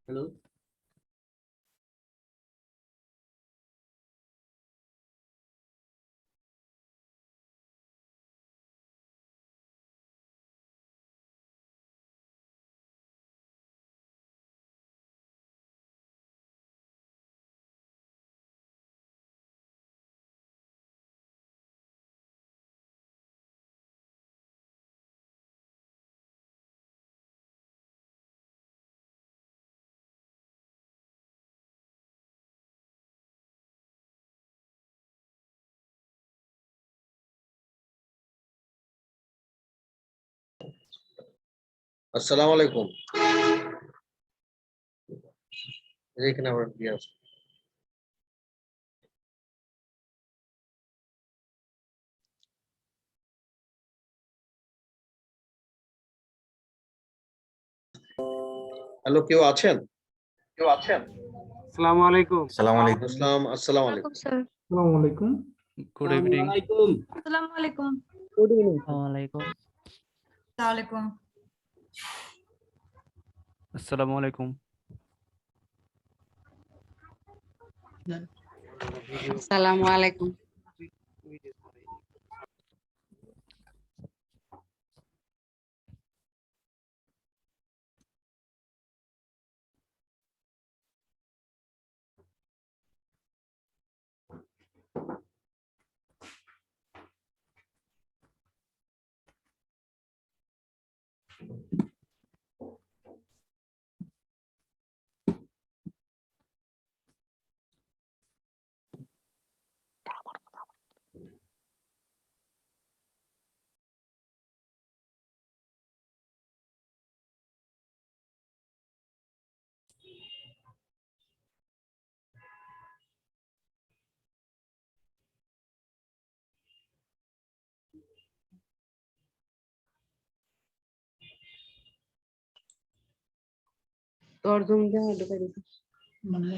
Hello. আসসালামু আলাইকুম। এখানে আমার দিয়ে আছে। হ্যালো, কেউ আছেন? আসসালামু আলাইকুম। আসসালামু আলাইকুম। আসসালামু ওয়ালাইকুম আলাইকুম। স্যার। আসসালামু আলাইকুম। Good evening. আসসালামু আলাইকুম। Good evening. আসসালামু আলাইকুম। ওয়ালাইকুম। আসসালামু আলাইকুম। আসসালামু আলাইকুম। তোর জুম দেওয়া ঢুকে দিতে মানে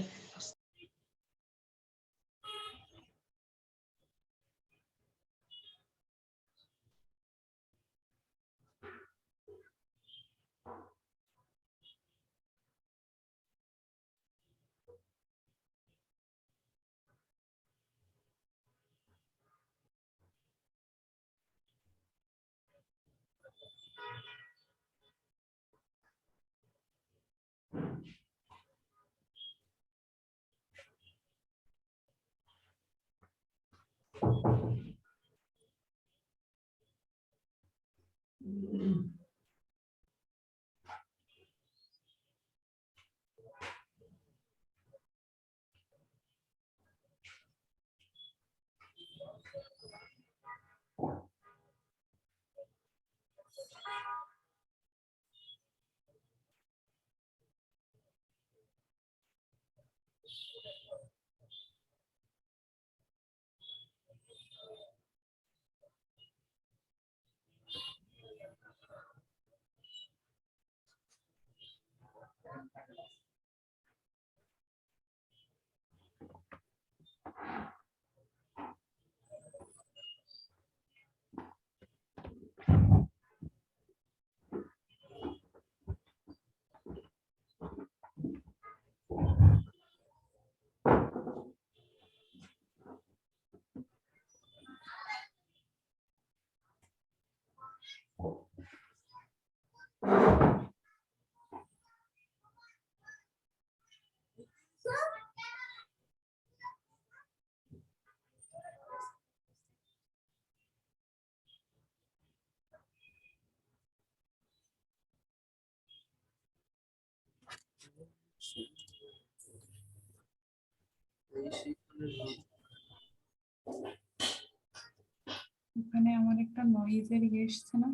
ওখানে আমার একটা নয়েজের ইয়ে এসছে না?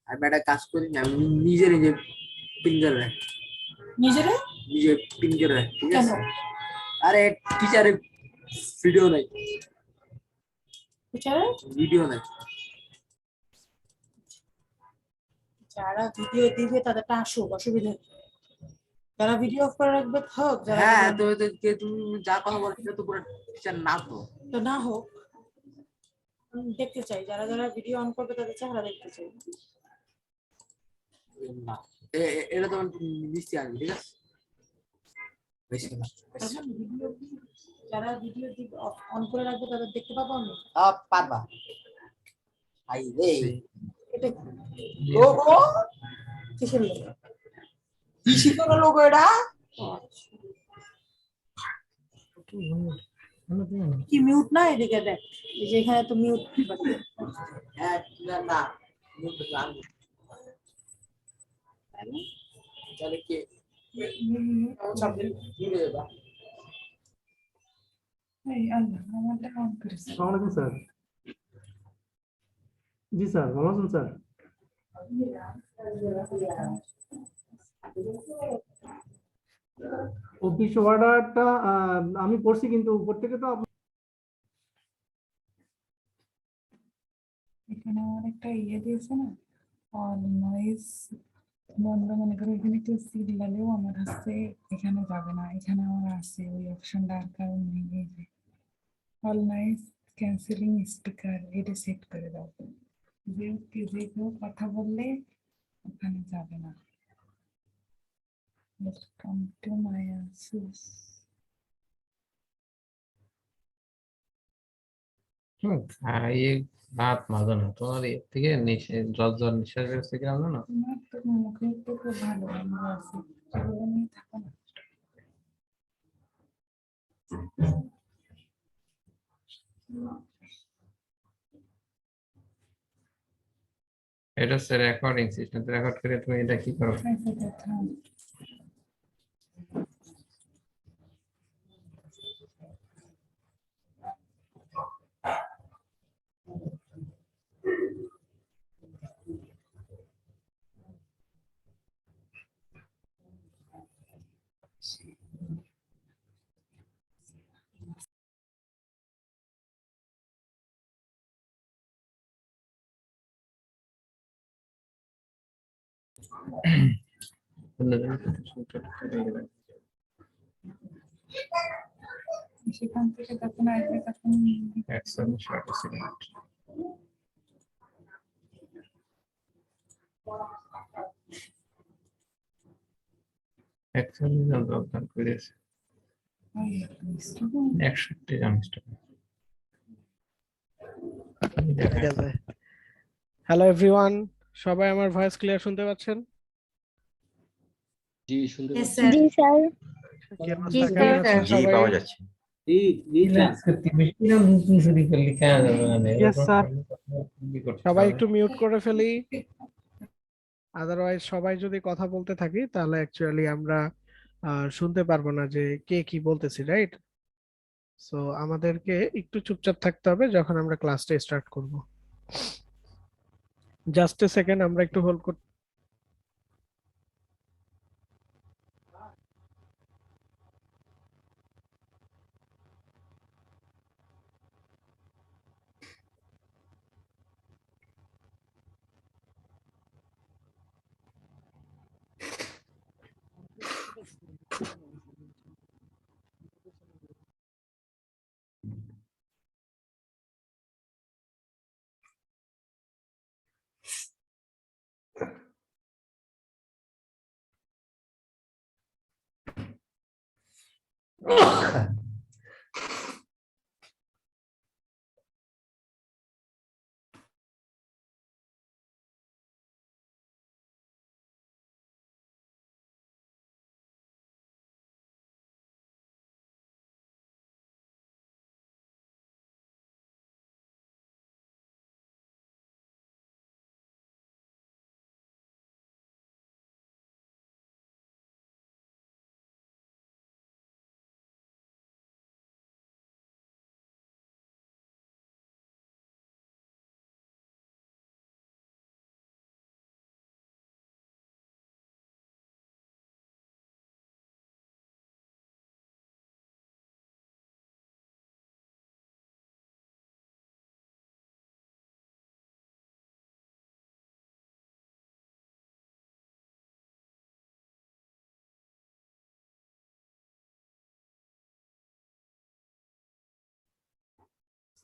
আমি একটা কাজ করি না, আমি নিজে নিজে পিন করে রাখি, নিজে পিন করে রাখি, ঠিক আছে? আরে টিচারের ভিডিও নাই, ভিডিও নাই। যারা ভিডিও দিবে তাদেরটা আসুক, অসুবিধা নেই। যারা ভিডিও অফ করে রাখবে থাক, যারা হ্যাঁ, তো তুমি যা কথা বলছো তো পুরো টিচার না তো। তো না হোক, আমি দেখতে চাই যারা যারা ভিডিও অন করবে তাদের চেহারা দেখতে চাই। না এটা তো মিষ্টি আসবে ঠিক আছে বেশি না এখন ভিডিও কি যারা ভিডিও অন করে রাখবে তাদের দেখতে পাবো আমি? পারবা আই রে এটা কি? লোগো কিসের লোগো? কি শিখনো লোগো এটা কি মিউট না এদিকে দেখ, এই যে এখানে তো মিউট। হ্যাঁ না তাহলে কি জুড়ে দেবা এই আল্লাহ আমারটা অন করেছে। আসসালামু আলাইকুম স্যার। জি স্যার, ভালো আছেন স্যার? অফিস অর্ডারটা আমি করছি, কিন্তু উপর থেকে তো এখানে আমার একটা ইয়ে দিয়েছে না, অল নয়েজ বন্ধ, মনে করো এখানে কেউ সিগনালেও আমার আসছে, এখানে যাবে না, এখানে আমার আসছে ওই অপশনটা, আর কারণ নেই। এই যে অল নয়েজ ক্যান্সেলিং স্পিকার, এটা সেট করে দাও, যে যে কেউ কথা বললে ওখানে যাবে না। Welcome to my Asus. খাইয়ে রাত মাঝে না তোমার এর থেকে জ্বর জ্বর নিঃশ্বাস বেরোচ্ছে কিনা জানো? তোমার তো মুখে তো খুব ভালো বন্ধ আছে, সেগুলো নিয়ে থাকো না। এটা হচ্ছে রেকর্ডিং সিস্টেম, রেকর্ড করে তুমি এটা কি করো? আচ্ছা, থাম। সেখান থেকে যখন আসবে তখন যোগদান করেছে 61 জন স্টুডেন্ট। হ্যালো এভরিওয়ান, সবাই আমার ভয়েস ক্লিয়ার শুনতে পাচ্ছেন? জি শুনতে Yes, পাচ্ছি। sir. জি স্যার। কি অবস্থা, জি, কেমন স্যার। আছেন জি সবাই? পাওয়া যাচ্ছে। Yes, sir. সবাই একটু মিউট করে ফেলি, আদারওয়াইজ সবাই যদি কথা বলতে থাকি তাহলে অ্যাকচুয়ালি আমরা শুনতে পারবো না যে কে কি বলতেছি, রাইট? সো আমাদেরকে একটু চুপচাপ থাকতে হবে যখন আমরা ক্লাসটা স্টার্ট করব। জাস্ট এ সেকেন্ড, আমরা একটু হোল্ড কর।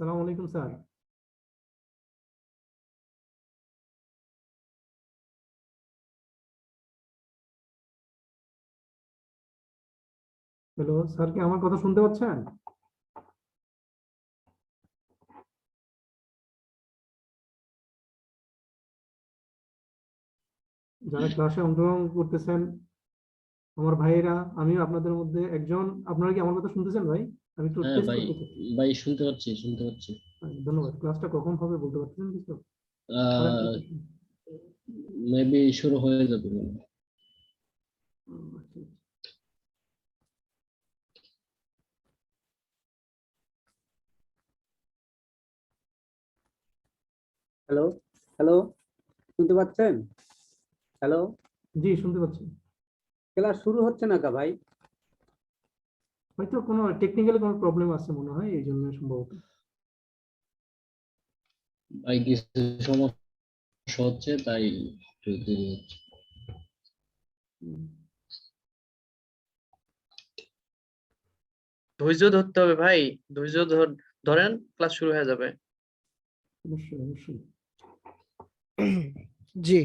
আসসালামু আলাইকুম স্যার। হ্যালো স্যার, কি আমার কথা শুনতে পাচ্ছেন? যারা ক্লাসে অংশগ্রহণ করতেছেন আমার ভাইয়েরা, আমিও আপনাদের মধ্যে একজন। আপনারা কি আমার কথা শুনতেছেন ভাই? আমি একটু হ্যাঁ টেস্ট ভাই, করতে চাই। ভাই শুনতে পাচ্ছি, শুনতে পাচ্ছি। ধন্যবাদ। ক্লাসটা কখন হবে বলতে পারতেছেন কিছু? মেবি শুরু হয়ে যাবে মনে হয়। আচ্ছা। হ্যালো হ্যালো, শুনতে পাচ্ছেন? হ্যালো, জি শুনতে পাচ্ছি। ক্লাস শুরু হচ্ছে না কা ভাই? হয়তো কোনো টেকনিক্যালি কোনো প্রবলেম আছে মনে হয়, এই জন্য সম্ভবত। ভাই কিছু সমস্যা হচ্ছে, তাই একটু দেরি হচ্ছে। ধৈর্য ধরতে হবে ভাই, ধৈর্য ধরেন, ক্লাস শুরু হয়ে যাবে। অবশ্যই অবশ্যই। জি,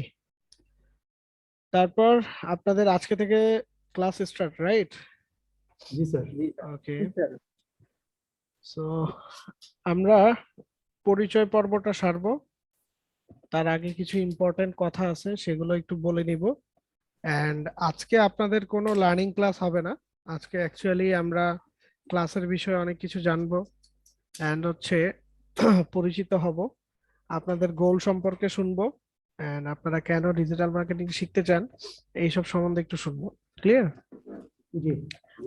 তারপর আপনাদের আজকে থেকে ক্লাস স্টার্ট, রাইট? জি স্যার। ওকে, সো আমরা পরিচয় পর্বটা সারবো। তার আগে কিছু ইম্পর্টেন্ট কথা আছে, সেগুলো একটু বলে নিব। এন্ড আজকে আপনাদের কোনো লার্নিং ক্লাস হবে না। আজকে অ্যাকচুয়ালি আমরা ক্লাসের বিষয়ে অনেক কিছু জানবো এন্ড হচ্ছে পরিচিত হব, আপনাদের গোল সম্পর্কে শুনবো, এন্ড আপনারা কেন ডিজিটাল মার্কেটিং শিখতে চান এইসব সম্বন্ধে একটু শুনবো। ক্লিয়ার? জি।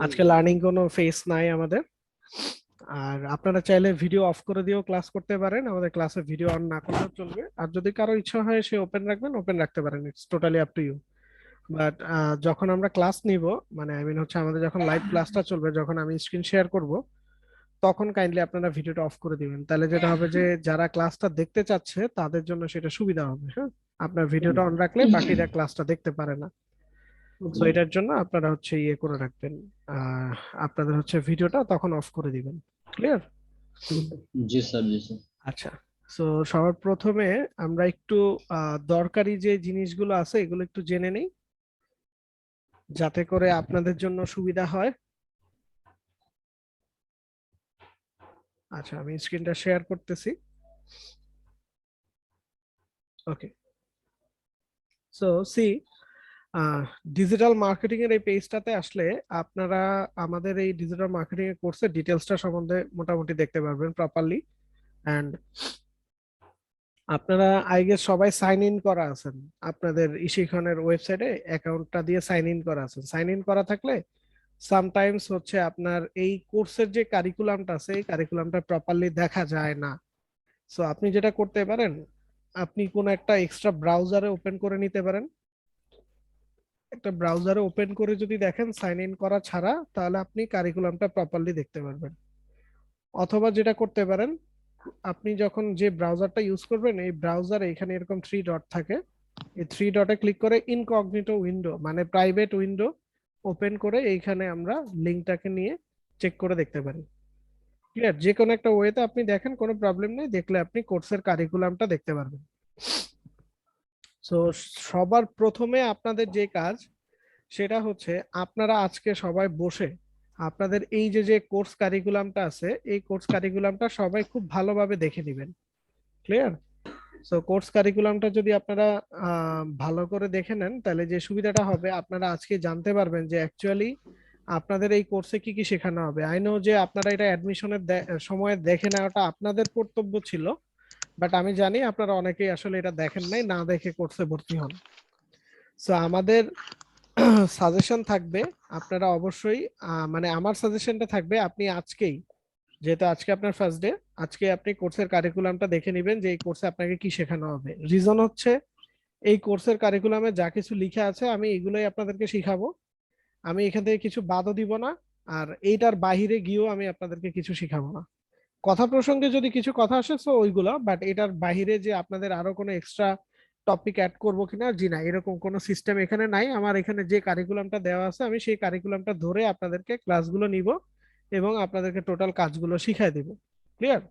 আজকে লার্নিং কোনো ফেস নাই আমাদের। আর আপনারা চাইলে ভিডিও অফ করে দিয়েও ক্লাস করতে পারেন, আমাদের ক্লাসে ভিডিও অন না করলেও চলবে। আর যদি কারো ইচ্ছা হয় সে ওপেন রাখবেন, ওপেন রাখতে পারেন, it's totally up to you. But যখন আমরা ক্লাস নিব, মানে আই মিন হচ্ছে আমাদের যখন লাইভ ক্লাসটা চলবে, যখন আমি স্ক্রিন শেয়ার করব, তখন কাইন্ডলি আপনারা ভিডিওটা অফ করে দিবেন। তাহলে যেটা হবে যে যারা ক্লাসটা দেখতে চাচ্ছে তাদের জন্য সেটা সুবিধা হবে। হ্যাঁ, আপনার ভিডিওটা অন রাখলে বাকিরা ক্লাসটা দেখতে পারে না। তো এটার জন্য আপনারা হচ্ছে ইয়ে করে রাখবেন, আপনাদের হচ্ছে ভিডিওটা তখন অফ করে দিবেন। ক্লিয়ার? জি স্যার, জি স্যার। আচ্ছা, সো সবার প্রথমে আমরা একটু দরকারি যে জিনিসগুলো আছে এগুলো একটু জেনে নেই, যাতে করে আপনাদের জন্য সুবিধা হয়। আচ্ছা, আমি স্ক্রিনটা শেয়ার করতেছি। ওকে, সো সি ডিজিটাল মার্কেটিং এর এই পেজটাতে আসলে আপনারা আমাদের এই ডিজিটাল মার্কেটিং এর কোর্সের ডিটেলসটা সম্বন্ধে মোটামুটি দেখতে পারবেন প্রপারলি। এন্ড আপনারা আই গেস সবাই সাইন ইন করা আছেন, আপনাদের ইশিখনের ওয়েবসাইটে অ্যাকাউন্টটা দিয়ে সাইন ইন করা আছেন। সাইন ইন করা থাকলে সামটাইমস হচ্ছে আপনার এই কোর্সের যে কারিকুলামটা আছে এই কারিকুলামটা প্রপারলি দেখা যায় না। সো আপনি যেটা করতে পারেন, আপনি কোন একটা এক্সট্রা ব্রাউজারে ওপেন করে নিতে পারেন। একটা ব্রাউজারে ওপেন করে যদি দেখেন সাইন ইন করা ছাড়া, তাহলে আপনি কারিকুলামটা প্রপারলি দেখতে পারবেন। অথবা যেটা করতে পারেন, আপনি যখন যে ব্রাউজারটা ইউজ করবেন এই ব্রাউজারে এখানে এরকম 3 ডট থাকে, এই 3 ডটে ক্লিক করে ইনকগনিটো উইন্ডো মানে প্রাইভেট উইন্ডো ওপেন করে এইখানে আমরা লিংকটাকে নিয়ে চেক করে দেখতে পারি। ক্লিয়ার? যে কোনো একটা ওয়েতে আপনি দেখেন, কোনো প্রবলেম নেই, দেখলে আপনি কোর্সের কারিকুলামটা দেখতে পারবেন। সো সবার প্রথমে আপনাদের যে কাজ সেটা হচ্ছে আপনারা আজকে সবাই বসে আপনাদের এই যে যে কোর্স কারিকুলামটা আছে এই কোর্স কারিকুলামটা সবাই খুব ভালোভাবে দেখে নেবেন। ক্লিয়ার? সো কোর্স কারিকুলামটা যদি আপনারা ভালো করে দেখে নেন, তাহলে যে সুবিধাটা হবে আপনারা আজকে জানতে পারবেন যে অ্যাকচুয়ালি আপনাদের এই কোর্সে কি কি শেখানো হবে। আই নো যে আপনারা এটা অ্যাডমিশনের সময় দেখে নেওয়াটা আপনাদের কর্তব্য ছিল, বাট আমি জানি আপনারা অনেকেই আসলে এটা দেখেন নাই, না দেখে কোর্সে ভর্তি হন। সো আমাদের সাজেশন থাকবে, আপনারা অবশ্যই মানে আমার সাজেশনটা থাকবে আপনি আজকেই, যেহেতু আজকে আপনার ফার্স্ট ডে, আজকে আপনি কোর্সের কারিকুলামটা দেখে নেবেন যে এই কোর্সে আপনাকে কি শেখানো হবে। রিজন হচ্ছে এই কোর্সের কারিকুলামে যা কিছু লেখা আছে আমি এগুলোই আপনাদেরকে শিখাবো, আমি এখান থেকে কিছু বাদও দিব না, আর এইটার বাহিরে গিয়েও আমি আপনাদেরকে কিছু শিখাবো না। কথা প্রসঙ্গে যদি কিছু কথা আসে তো ওইগুলো, বাট এটার বাহিরে যে আপনাদের আরো কোনো এক্সট্রা টপিক অ্যাড করবো কিনা, জি না, এরকম কোনো সিস্টেম এখানে নাই। আমার এখানে যে কারিকুলামটা দেওয়া আছে আমি সেই কারিকুলামটা ধরে আপনাদেরকে ক্লাসগুলো নিব এবং আপনাদেরকে টোটাল কাজগুলো শিখাই দিব। ক্লিয়ার?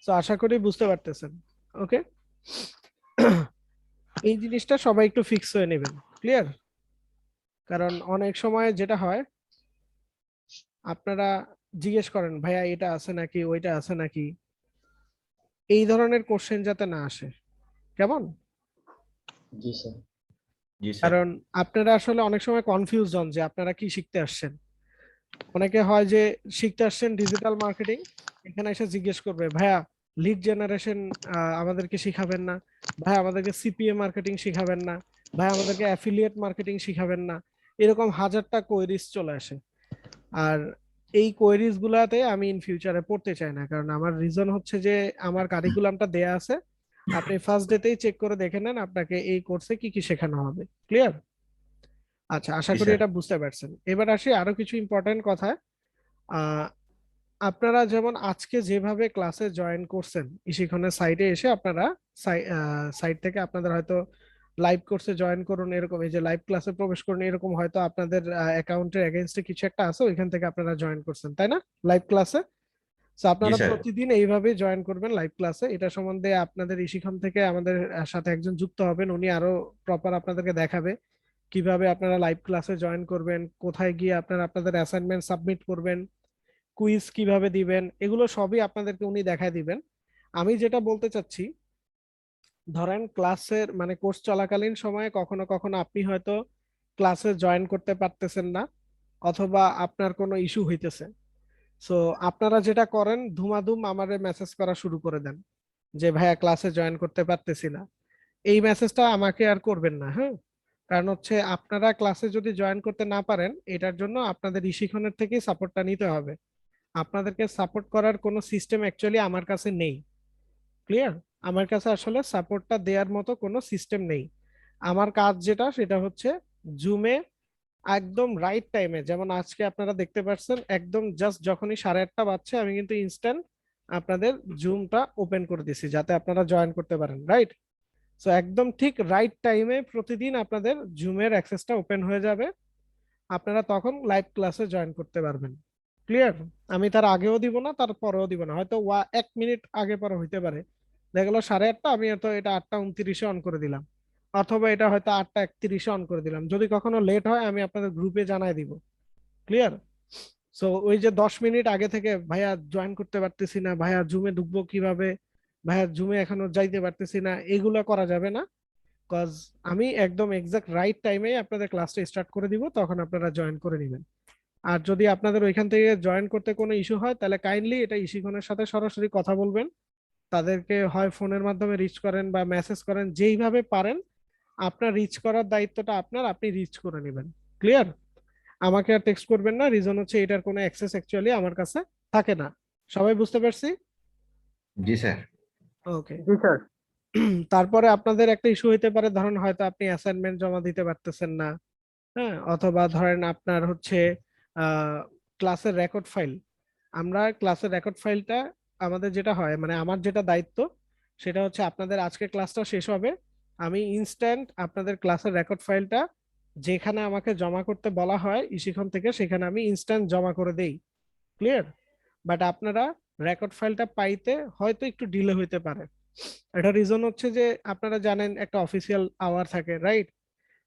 তো আশা করি বুঝতে পারতেছেন। ওকে, এই জিনিসটা সবাই একটু ফিক্স হয়ে নেবেন। ক্লিয়ার? কারণ অনেক সময় যেটা হয় আপনারা জিজ্ঞেস করেন ভাইয়া এটা আছে নাকি ওইটা আছে নাকি, এই ধরনের কোশ্চেন যাতে না আসে, কেমন? জি স্যার। কারণ আপনারা আসলে অনেক সময় কনফিউজ হন যে আপনারা কি শিখতে আসছেন। অনেকে হয় যে শিখতে আসছেন ডিজিটাল মার্কেটিং, এখানে এসে জিজ্ঞেস করবে ভাইয়া লিড জেনারেশন আমাদেরকে শিখাবেন না, ভাই আমাদেরকে সিপিএ মার্কেটিং শিখাবেন না, ভাই আমাদেরকে অ্যাফিলিয়েট মার্কেটিং শিখাবেন না, এরকম হাজারটা কোয়েরিজ চলে আসে। আর এই কোয়েরিজ গুলাতে আমি ইন ফিউচারে পড়তে চাই না, কারণ আমার রিজন হচ্ছে যে আমার কারিকুলামটা দেয়া আছে, আপনি ফার্স্ট ডেতেই চেক করে দেখে নেন আপনাকে এই কোর্সে কি কি শেখানো হবে। ক্লিয়ার? আচ্ছা, আশা করি এটা বুঝতে পারছেন। এবার আসি আরো কিছু ইম্পর্টেন্ট কথা। আহ আপনারা যেমন আজকে যেভাবে ক্লাসে জয়েন করছেন, ইশিখনের সাইটে এসে আপনারা সাইট থেকে আপনাদের হয়তো লাইভ কোর্সে জয়েন করুন, এরকম এই যে লাইভ ক্লাসে প্রবেশ করুন, এরকম হয়তো আপনাদের অ্যাকাউন্টের এগেইনস্টে কিছু একটা আছে, ওইখান থেকে আপনারা জয়েন করছেন, তাই না, লাইভ ক্লাসে। তো আপনারা প্রতিদিন এইভাবে জয়েন করবেন লাইভ ক্লাসে। এটা সম্বন্ধে আপনাদের ইশিখন থেকে আমাদের সাথে একজন যুক্ত হবেন, উনি আরো প্রপার আপনাদেরকে দেখাবে কিভাবে আপনারা লাইভ ক্লাসে জয়েন করবেন, কোথায় গিয়ে আপনারা আপনাদের অ্যাসাইনমেন্ট সাবমিট করবেন, কুইজ কিভাবে দিবেন, এগুলো সবই আপনাদেরকে উনি দেখায় দিবেন। আমি যেটা বলতে চাচ্ছি, ধরেন ক্লাসের মানে কোর্স চলাকালীন সময়ে কখনো কখনো আপনি হয়তো ক্লাসে জয়েন করতে পারতেছেন না, অথবা আপনার কোনো ইস্যু হইতেছে। সো আপনারা যেটা করেন, ধুমাধুম আমারে মেসেজ করা শুরু করে দেন যে ভাইয়া ক্লাসে জয়েন করতে পারতেছি না। এই মেসেজটা আমাকে আর করবেন না, হ্যাঁ? কারণ হচ্ছে আপনারা ক্লাসে যদি জয়েন করতে না পারেন, এটার জন্য আপনাদের ইশিখনের থেকেই সাপোর্টটা নিতে হবে। আপনাদেরকে সাপোর্ট করার কোনো সিস্টেম অ্যাকচুয়ালি আমার কাছে নেই। ক্লিয়ার? আমার কাছে আসলে সাপোর্টটা দেওয়ার মতো কোনো সিস্টেম নেই। আমার কাজ যেটা সেটা হচ্ছে জুমে একদম রাইট টাইমে, যেমন আজকে আপনারা দেখতে পাচ্ছেন একদম জাস্ট যখনই 8:30 বাজছে আমি কিন্তু ইনস্ট্যান্ট আপনাদের জুমটা ওপেন করে দিছি যাতে আপনারা জয়েন করতে পারেন, রাইট? সো একদম ঠিক রাইট টাইমে প্রতিদিন আপনাদের জুমের অ্যাক্সেসটা ওপেন হয়ে যাবে, আপনারা তখন লাইভ ক্লাসে জয়েন করতে পারবেন। ক্লিয়ার? আমি তার আগেও দিব না, তার পরেও দিব না, হয়তো 1 মিনিট আগে পরে হইতে পারে। দেখা গেলো 8:30, আমি হয়তো এটা 8:29 অন করে দিলাম, অথবা এটা হয়তো 8:31 অন করে দিলাম। যদি কখনো লেট হয় আমি আপনাদের গ্রুপে জানাই দিব। ক্লিয়ার? সো ওই যে 10 মিনিট আগে থেকে ভাইয়া জয়েন করতে পারতেছি না, ভাইয়া জুমে ঢুকবো কিভাবে, ভাইয়া জুমে এখনো যাইতে পারতেছি না, এগুলা করা যাবে না। কজ আমি একদম এক্সাক্ট রাইট টাইমে আপনাদের ক্লাসটা স্টার্ট করে দিব, তখন আপনারা জয়েন করে নেবেন। আর যদি আপনাদের ওইখান থেকে জয়েন করতে কোনো ইস্যু হয়, তাহলে কাইন্ডলি এটা ইশিখনের সাথে সরাসরি কথা বলবেন, তাদেরকে হয় ফোনের মাধ্যমে রিচ করেন বা মেসেজ করেন, যেইভাবে পারেন। আপনার রিচ করার দায়িত্বটা আপনার, আপনি রিচ করে নেবেন। ক্লিয়ার? আমাকে আর টেক্সট করবেন না, রিজন হচ্ছে এটার কোনো অ্যাক্সেস অ্যাকচুয়ালি আমার কাছে থাকে না। সবাই বুঝতে পারছি? জি স্যার। ওকে। তারপরে আপনাদের একটা ইস্যু হইতে পারে, ধরেন হয়তো আপনি অ্যাসাইনমেন্ট জমা দিতে পারতেছেন না, হ্যাঁ, অথবা ধরেন আপনার হচ্ছে ক্লাসের রেকর্ড ফাইল, আমরা ক্লাসের রেকর্ড ফাইলটা আমাদের যেটা হয় মানে আমার যেটা দায়িত্ব সেটা হচ্ছে আপনাদের আজকে ক্লাসটা শেষ হবে, আমি ইনস্ট্যান্ট আপনাদের ক্লাসের রেকর্ড ফাইলটা যেখানে আমাকে জমা করতে বলা হয় ইশিখন থেকে, সেখানে আমি ইনস্ট্যান্ট জমা করে দেই। ক্লিয়ার? বাট আপনারা রেকর্ড ফাইলটা পাইতে হয়তো একটু ডিলে হইতে পারে। এটা রিজন হচ্ছে যে আপনারা জানেন একটা অফিসিয়াল আওয়ার থাকে, রাইট?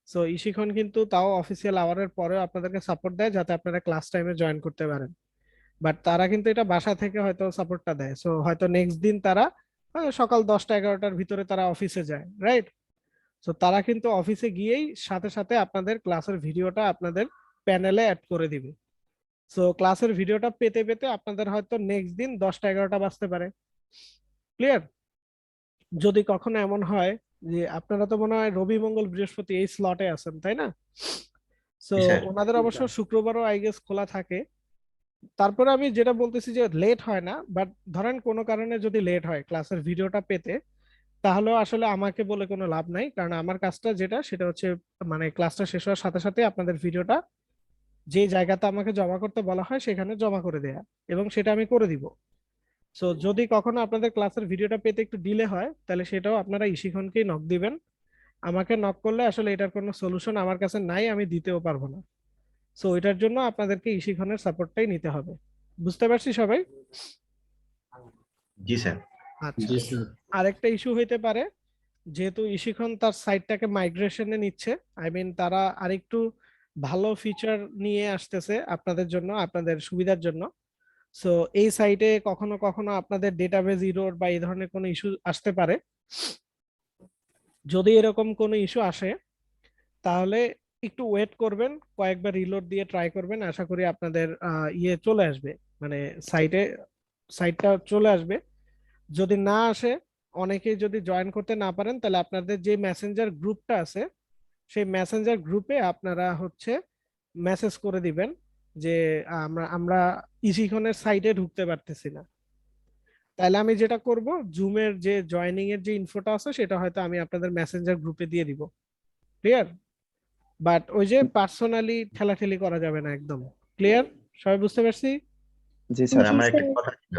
সো ইশিখন কিন্তু তাও অফিসিয়াল আওয়ারের পরেও আপনাদেরকে সাপোর্ট দেয় যাতে আপনারা ক্লাস টাইমে জয়েন করতে পারেন। বাট তারা কিন্তু এটা বাসা থেকে হয়তো সাপোর্টটা দেয়, সো হয়তো নেক্সট দিন তারা সকাল 10টা-11টার ভিতরে তারা অফিসে যায়, রাইট? সো তারা কিন্তু অফিসে গিয়েই সাথে সাথে আপনাদের ক্লাসের ভিডিওটা আপনাদের প্যানেলে অ্যাড করে দিবে। সো ক্লাসের ভিডিওটা পেতে পেতে আপনাদের হয়তো নেক্সট দিন 10টা-11টা বাজতে পারে। ক্লিয়ার? যদি কখনো এমন হয় যে আপনারা তো মনে হয় রবি মঙ্গল বৃহস্পতি এই স্লটে আছেন, তাই না? সো ওনাদের অবশ্য শুক্রবারও আই গেস খোলা থাকে। তারপরে আমি যেটা বলতেছি যে লেট হয় না, বাট ধরেন কোনো কারণে যদি লেট হয় ক্লাসের ভিডিওটা পেতে, তাহলেও আসলে আমাকে বলে কোনো লাভ নাই, কারণ আমার কাজটা যেটা সেটা হচ্ছে মানে ক্লাসটা শেষ হওয়ার সাথে সাথে আপনাদের ভিডিওটা যে জায়গাতে আমাকে জমা করতে বলা হয় সেখানে জমা করে দেয়া, এবং সেটা আমি করে দিব। সো যদি কখনো আপনাদের ক্লাসের ভিডিওটা পেতে একটু ডিলে হয়, তাহলে সেটাও আপনারা ইশিখনকেই নক দিবেন। আমাকে নক করলে আসলে এটার কোনো সলিউশন আমার কাছে নাই, আমি দিতেও পারবো না। সো এটার জন্য আপনাদেরকে ইশিখনের সাপোর্টটাই নিতে হবে। বুঝতে পারছি সবাই? জি স্যার। আচ্ছা, জি স্যার। আরেকটা ইস্যু হইতে পারে, যেহেতু ইশিখন তার সাইটটাকে মাইগ্রেশনে নিচ্ছে, আই মিন তারা আরেকটু ভালো ফিচার নিয়ে আসতেছে আপনাদের জন্য, আপনাদের সুবিধার জন্য। সো এই সাইটে কখনো কখনো আপনাদের ডেটাবেজ ইরর বা এই ধরনের কোনো ইস্যু আসতে পারে। যদি এরকম কোনো ইস্যু আসে তাহলে একটু ওয়েট করবেন, কয়েকবার রিলোড দিয়ে ট্রাই করবেন, আশা করি আপনাদের ইয়ে চলে আসবে, মানে সাইটটা চলে আসবে। যদি না আসে, অনেকেই যদি জয়েন করতে না পারেন, তাহলে আপনাদের যে মেসেঞ্জার গ্রুপটা আছে সেই মেসেঞ্জার গ্রুপে আপনারা হচ্ছে মেসেজ করে দিবেন যে আমরা আমরা ইসিখনের সাইটে ঢুকতে পারতেছি না। তাহলে আমি যেটা করব, জুমের যে জয়েনিং এর যে ইনফোটা আছে সেটা হয়তো আমি আপনাদের মেসেঞ্জার গ্রুপে দিয়ে দিব। ক্লিয়ার? বাট ওই যে পার্সোনালি ঠেলাঠেলি করা যাবে না। একদম ক্লিয়ার? সবাই বুঝতে পারছি? জি স্যার, আমার একটা কথা ছিল।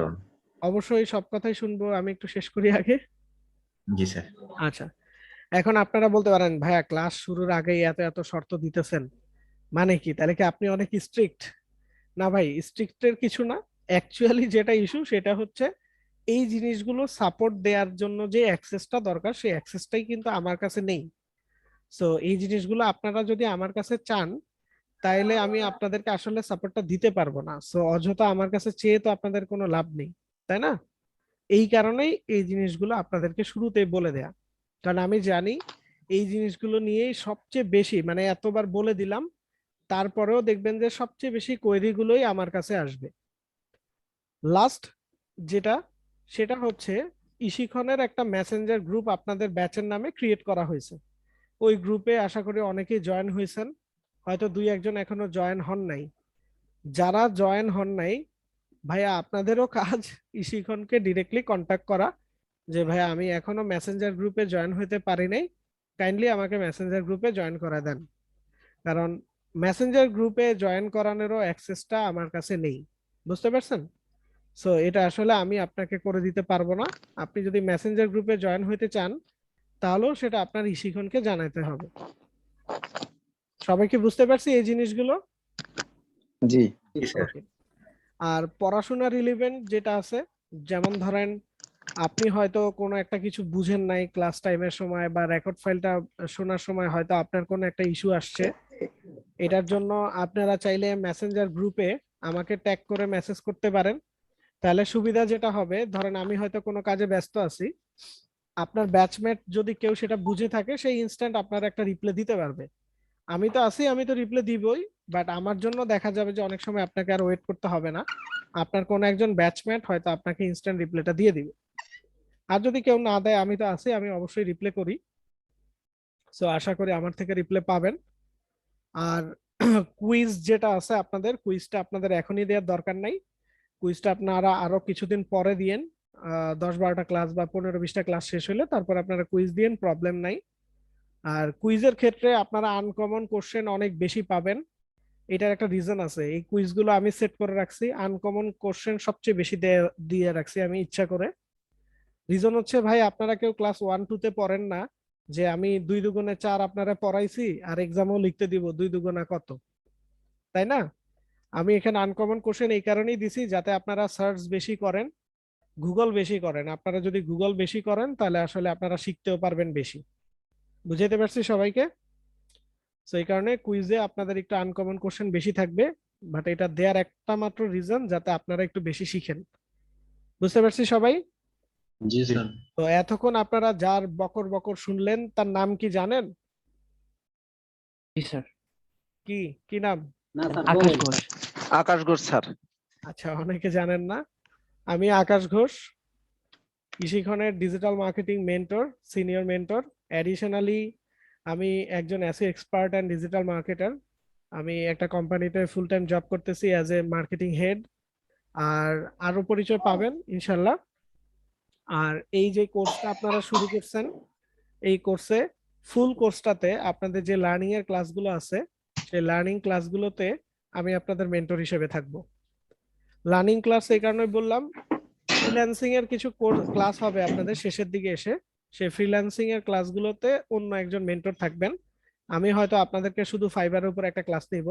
অবশ্যই সব কথাই শুনবো, আমি একটু শেষ করি আগে। জি স্যার। আচ্ছা, এখন আপনারা বলতে পারেন ভাইয়া ক্লাস শুরুর আগেই এত এত শর্ত দিতেছেন, মানে কি? তাহলে কি আপনি অনেক স্ট্রিক্ট? না ভাই, স্ট্রিক্টের কিছু না। অ্যাকচুয়ালি যেটা ইস্যু সেটা হচ্ছে এই জিনিসগুলো সাপোর্ট দেওয়ার জন্য যে অ্যাক্সেসটা দরকার সেই অ্যাক্সেসটাই কিন্তু আমার কাছে নেই। সো এই জিনিসগুলো আপনারা যদি আমার কাছে চান তাইলে আমি আপনাদেরকে আসলে সাপোর্টটা দিতে পারবো না। সো অযথা আমার কাছে চেয়ে তো আপনাদের কোনো লাভ নেই, তাই না? এই কারণেই এই জিনিসগুলো আপনাদেরকে শুরুতেই বলে দেয়া, কারণ আমি জানি এই জিনিসগুলো নিয়েই সবচেয়ে বেশি, মানে এতবার বলে দিলাম তারপরেও দেখবেন যে সবচেয়ে বেশি কোয়েরি গুলোই আমার কাছে আসবে। লাস্ট যেটা, সেটা হচ্ছে ইশিখনের একটা মেসেঞ্জার গ্রুপ আপনাদের ব্যাচের নামে ক্রিয়েট করা হয়েছে। ওই গ্রুপে আশা করি অনেকেই জয়েন হয়েছেন, হয়তো দুই একজন এখনো জয়েন হন নাই। যারা জয়েন হন নাই, ভাইয়া আপনাদেরও কাজ ইশিখনকে ডিরেক্টলি কন্ট্যাক্ট করা যে ভাইয়া আমি এখনো মেসেঞ্জার গ্রুপে জয়েন হতে পারি নাই, কাইন্ডলি আমাকে মেসেঞ্জার গ্রুপে জয়েন করা দেন। কারণ মেসেঞ্জার গ্রুপে জয়েন করানোরও অ্যাক্সেসটা আমার কাছে নেই, বুঝতে পারছেন? সো এটা আসলে আমি আপনাকে করে দিতে পারবো না। আপনি যদি মেসেঞ্জার গ্রুপে জয়েন হতে চান তাহলেও সেটা আপনার ইশিখনকে জানাতে হবে। সবাইকে বুঝতে পারছি এই জিনিসগুলো? জি স্যার। Okay. আর পড়াশোনা রিলেভেন্ট যেটা আছে, যেমন ধরেন আপনি হয়তো কোনো একটা কিছু বুঝেন নাই ক্লাস টাইমের সময় বা রেকর্ড ফাইলটা শোনার সময়, হয়তো আপনার কোনো একটা ইস্যু আসছে। এটার জন্য আপনারা চাইলে মেসেঞ্জার গ্রুপে আমাকে ট্যাগ করে মেসেজ করতে পারেন। তাহলে সুবিধা যেটা হবে, ধরেন আমি হয়তো কোনো কাজে ব্যস্ত আছি, আপনার ব্যাচমেট যদি কেউ সেটা বুঝে থাকে সেই ইনস্ট্যান্ট আপনার একটা রিপ্লাই দিতে পারবে। আমি তো আছি, আমি তো রিপ্লাই দিবই, বাট আমার জন্য দেখা যাবে যে অনেক সময় আপনাকে আর ওয়েট করতে হবে না, আপনার কোন একজন ব্যাচমেট হয়তো আপনাকে ইনস্ট্যান্ট রিপ্লাইটা দিয়ে দিবে। আর যদি কেউ না দেয়, আমি তো আছি, আমি অবশ্যই রিপ্লাই করি। সো আশা করি আমার থেকে রিপ্লাই পাবেন। আর কুইজ যেটা আছে, আপনাদের কুইজটা আপনাদের এখনই দেওয়ার দরকার নাই, কুইজটা আপনারা আরো কিছুদিন পরে দিয়েন। 10-12টা ক্লাস বা 15-20টা ক্লাস শেষ হলে তারপর আপনারা কুইজ দিয়েন, প্রবলেম নাই। আর কুইজের ক্ষেত্রে আপনারা আনকমন কোশ্চেন অনেক বেশি পাবেন। এটার একটা রিজন আছে, এই কুইজগুলো আমি সেট করে রাখছি, আনকমন কোশ্চেন সবচেয়ে বেশি দিয়ে রাখছি আমি ইচ্ছা করে। রিজন হচ্ছে ভাই, আপনারা কেউ ক্লাস 1-2 তে পড়েন না যে আমি 2 দুগুণে 4 আপনারা পড়াইছি আর এক্সামও লিখতে দিব 2 দুগুণা কত, তাই না? আমি এখানে আনকমন কোশ্চেন এই কারণেই দিছি যাতে আপনারা সার্চ বেশি করেন, গুগল বেশি করেন। আপনারা যদি গুগল বেশি করেন তাহলে আসলে আপনারা শিখতেও পারবেন বেশি। বুঝাইতে পারছি সবাইকে? তো এই কারণে কুইজে আপনাদের একটু আনকমন কোশ্চেন বেশি থাকবে, বাট এটা দেয়ার একটা মাত্র রিজন যাতে আপনারা একটু বেশি শিখেন। বুঝতে পারছি সবাই? জি স্যার। তো এতক্ষণ আপনারা যার বকর বকর শুনলেন তার নাম কি জানেন? জি স্যার। কি কি নাম? আকাশ ঘোষ। আকাশ ঘোষ স্যার। আচ্ছা, অনেকে জানেন না। আমি আকাশ ঘোষ, ইশিখনের digital marketing mentor, senior mentor. Additionally আমি একজন SEO expert and digital marketer. আমি একটা কোম্পানিতে ফুল টাইম জব করতেছি অ্যাজ এ মার্কেটিং হেড। আর আরো পরিচয় পাবেন ইনশাল্লাহ। আর এই যে কোর্সটা আপনারা শুরু করছেন, এই কোর্সে ফুল কোর্সটাতে আপনাদের যে লার্নিং এর ক্লাসগুলো আছে সেই লার্নিং ক্লাসগুলোতে আমি আপনাদের মেন্টর হিসেবে থাকব। লার্নিং ক্লাস এই কারণে বললাম, ফ্রিল্যান্সিং এর কিছু ক্লাস হবে আপনাদের শেষের দিকে এসে, সেই ফ্রিল্যান্সিং এর ক্লাসগুলোতে অন্য একজন মেন্টর থাকবেন। আমি হয়তো আপনাদেরকে শুধু ফাইবারের উপর একটা ক্লাস নিব।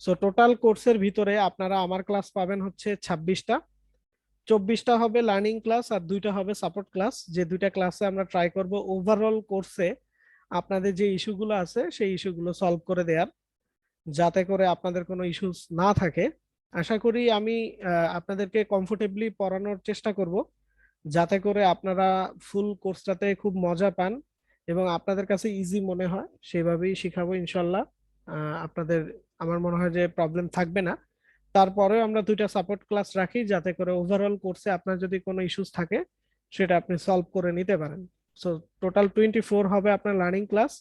সো টোটাল কোর্সের ভিতরে আপনারা আমার ক্লাস পাবেন হচ্ছে 26টা। 24টা হবে লার্নিং ক্লাস আর 2টা হবে সাপোর্ট ক্লাস। যে 2টা ক্লাসে আমরা ট্রাই করব ওভারঅল কোর্সে আপনাদের যে ইস্যুগুলো আছে সেই ইস্যুগুলো সলভ করে দেওয়ার। যাতে করে আপনাদের কোনো ইস্যুস না থাকে। আশা করি আমি আপনাদেরকে কমফোর্টেবলি পড়ানোর চেষ্টা করব, যাতে করে আপনারা ফুল কোর্সটাতে খুব মজা পান এবং আপনাদের কাছে ইজি মনে হয়, সেভাবেই শিখাবো ইনশাল্লাহ। আপনাদের আমার মনে হয় যে প্রবলেম থাকবে না। তারপরেও আমরা 2টা সাপোর্ট ক্লাস রাখি, যাতে করে ওভারঅল কোর্সে আপনার যদি কোনো ইস্যুস থাকে সেটা আপনি সলভ করে নিতে পারেন। সো টোটাল 24 হবে আপনার লার্নিং ক্লাস,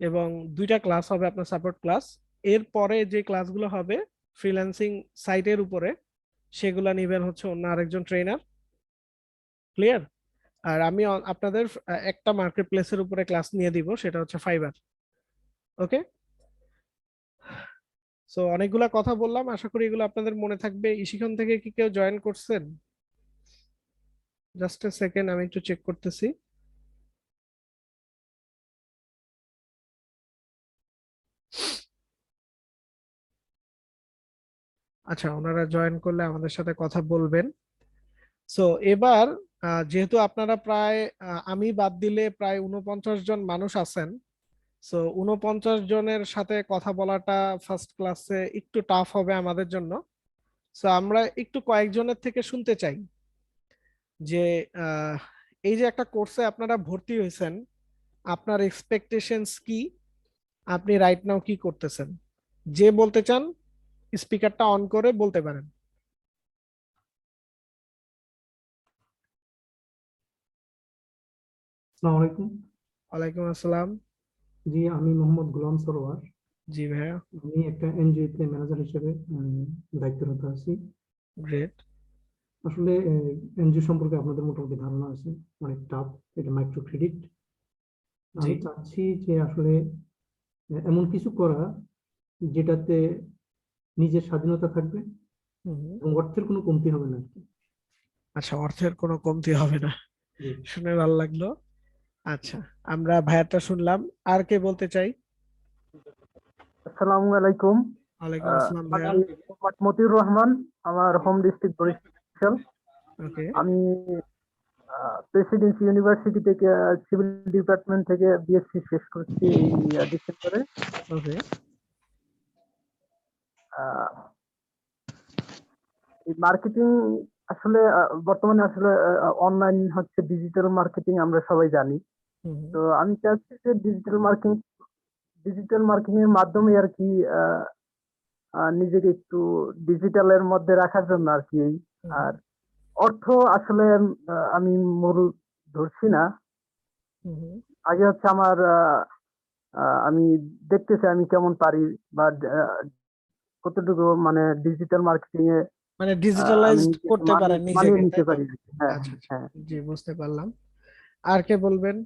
এবং 2টা ক্লাস হবে আপনার সাপোর্ট ক্লাস। এরপরে যে ক্লাসগুলো হবে ফ্রিল্যান্সিং সাইটের উপরে, সেগুলো নিবেন হচ্ছে অন্য আরেকজন ট্রেনার। ক্লিয়ার? আর আমি আপনাদের একটা মার্কেট প্লেসের উপরে ক্লাস নিয়ে দিব, সেটা হচ্ছে ফাইবার। ওকে, সো অনেকগুলা কথা বললাম, আশা করি এগুলো আপনাদের মনে থাকবে। ইশিখন থেকে কি কেউ জয়েন করছেন? জাস্ট এ সেকেন্ড, আমি একটু চেক করতেছি। আচ্ছা, ওনারা জয়েন করলে আমাদের সাথে কথা বলবেন। সো এবার যেহেতু আপনারা প্রায় আমি বাদ দিলে প্রায় 49 জন মানুষ আছেন, সো 49 জনের সাথে কথা বলাটা ফার্স্ট ক্লাসে একটু টাফ হবে আমাদের জন্য। সো আমরা একটু কয়েকজনের থেকে শুনতে চাই যে এই যে একটা কোর্সে আপনারা ভর্তি হয়েছেন, আপনার এক্সপেকটেশনস কি, আপনি রাইট নাও কি করতেছেন। যে বলতে চান স্পিকারটা অন করে বলতে পারেন। আসসালামু আলাইকুম। ওয়ালাইকুম আসসালাম। জি, আমি মোহাম্মদ গোলাম সরোয়ার। জি ভাইয়া। আমি একটা এনজিও তে ম্যানেজার হিসেবে দায়িত্বরত আছি। গ্রেট। আসলে এনজিও সম্পর্কে আপনাদের মোটামুটি ধারণা আছে, অনেক টাফ, এটা মাইক্রো ক্রেডিট। আমি চাচ্ছি যে আসলে এমন কিছু করা যেটাতে নিজের স্বাধীনতা থাকবে এবং অর্থের কোনো কমতি হবে না আর কি। আচ্ছা, অর্থের কোনো কমতি হবে না, শুনে ভালো লাগলো। আচ্ছা, আমরা ভাইয়াটা শুনলাম, আর কে বলতে চাই? আসসালামু আলাইকুম। ওয়ালাইকুম আসসালাম ভাইয়া। আমি মোহাম্মদ মতিউর রহমান, আমার হোম ডিস্ট্রিক্ট বরিশাল। ওকে। আমি প্রেসিডেন্সি ইউনিভার্সিটি থেকে সিভিল ডিপার্টমেন্ট থেকে বিএসসি শেষ করছি এই ডিসেম্বরে। ওকে। এই মার্কেটিং আসলে বর্তমানে আসলে অনলাইন হচ্ছে ডিজিটাল মার্কেটিং, আমরা সবাই জানি। তো আমি চাচ্ছি যে ডিজিটাল মার্কেটিং এর মাধ্যমে আর কি নিজেকে একটু ডিজিটালের মধ্যে রাখার জন্য আর কি। আর অর্থ আসলে আমি মূল ধরছি না, আগে হচ্ছে আমার আমি দেখতেছি আমি কেমন পারি বা কতটুকু মানে ডিজিটাল মার্কেটিং এ মানে ডিজিটালাইজড করতে পারেন নিজেকে, মানিয়ে নিতে তাই তো? পারি। হ্যাঁ আচ্ছা হ্যাঁ, জি, বুঝতে পারলাম। আর কে বলবেন?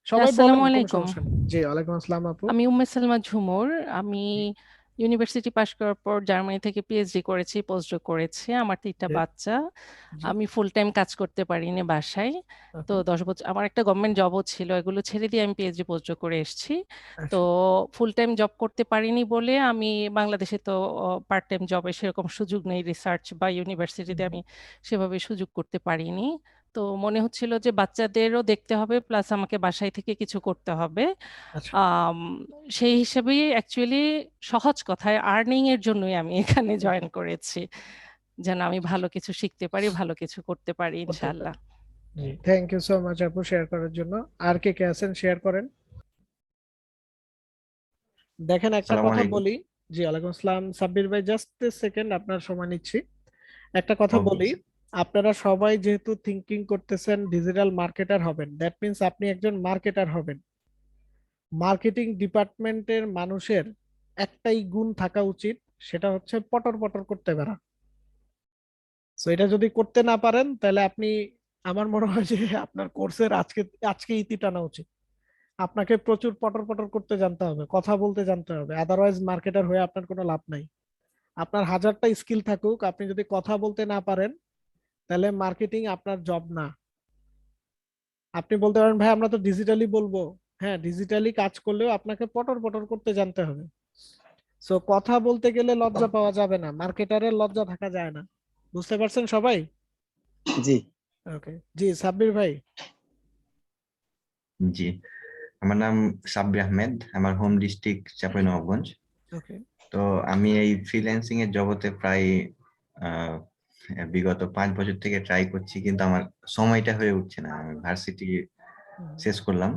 সবাই বলেন, আসসালামু কোনো আলাইকুম। সমস্যা নেই। জি, ওয়ালাইকুম আসসালাম আপু। আমি উম্মে সালমা ঝুমুর। আমি ইউনিভার্সিটি পাশ করার পর জার্মানি থেকে পিএইচডি করেছি, পোস্টডক করেছি। আমার 3টা বাচ্চা। আমি ফুল টাইম কাজ করতে পারিনি বাসায়। তো 10 বছর আমার একটা গভর্নমেন্ট জবও ছিল, এগুলো ছেড়ে দিয়ে আমি পিএইচডি পোস্টডক করে এসেছি। তো ফুল টাইম জব করতে পারিনি বলে আমি বাংলাদেশে তো পার্ট টাইম জবে সেরকম সুযোগ নেই, রিসার্চ বা ইউনিভার্সিটিতে আমি সেভাবে সুযোগ করতে পারিনি। তো মনে হচ্ছিল যে বাচ্চাদেরও দেখতে হবে, প্লাস আমাকে বাসায় থেকে কিছু করতে হবে। আম, সেই হিসেবেই অ্যাকচুয়ালি সহজ কথায় আর্নিং এর জন্যই আমি এখানে জয়েন করেছি, যেন আমি ভালো কিছু শিখতে পারি, ভালো কিছু করতে পারি ইনশাআল্লাহ। জি, থ্যাংক ইউ সো মাচ আপু শেয়ার করার জন্য। আর কে কে আছেন শেয়ার করেন। দেখেন, একটা আসসালামু কথা আলাইকুম। বলি। জি, ওয়ালাইকুম আসসালাম সাব্বির ভাই, জাস্ট এ সেকেন্ড, আপনার সময় নিচ্ছি। একটা কথা ওকে বলি, আপনারা সবাই যেহেতু থিঙ্কিং করতেছেন ডিজিটাল মার্কেটার হবেন, দ্যাট মিন্স আপনি একজন মার্কেটার হবেন। মার্কেটিং ডিপার্টমেন্টের মানুষের একটাই গুণ থাকা উচিত, সেটা হচ্ছে পটর পটর করতে পারা। সো এটা যদি করতে না পারেন, তাহলে আপনি, আমার মনে হয় যে আপনার কোর্সের আজকে ইতি টানা উচিত। আপনাকে প্রচুর পটর পটর করতে জানতে হবে, কথা বলতে জানতে হবে, আদারওয়াইজ মার্কেটার হয়ে আপনার কোনো লাভ নাই। আপনার হাজারটা স্কিল থাকুক, আপনি যদি কথা বলতে না পারেন, তাহলে মার্কেটিং আপনার জব না। আপনি বলতে পারেন ভাই আমরা তো ডিজিটালি বলবো, হ্যাঁ ডিজিটালি কাজ করলেও আপনাকে পটর পটর করতে জানতে হবে। সো কথা বলতে গেলে লজ্জা পাওয়া যাবে না, মার্কেটারের লজ্জা থাকা যায় না। বুঝতে পারছেন সবাই? জি ওকে। জি, সাব্বির ভাই। জি, আমার নাম সাব্বির আহমেদ, আমার হোম ডিস্ট্রিক্ট চাঁপাইনবাবগঞ্জ। ওকে। তো আমি এই ফ্রিল্যান্সিং এর জগতে প্রায় আহ, বিগত 5 বছর থেকে ট্রাই করছি, কিন্তু আমার সময়টা হয়ে উঠছে না। আমি ভার্সিটি শেষ করলাম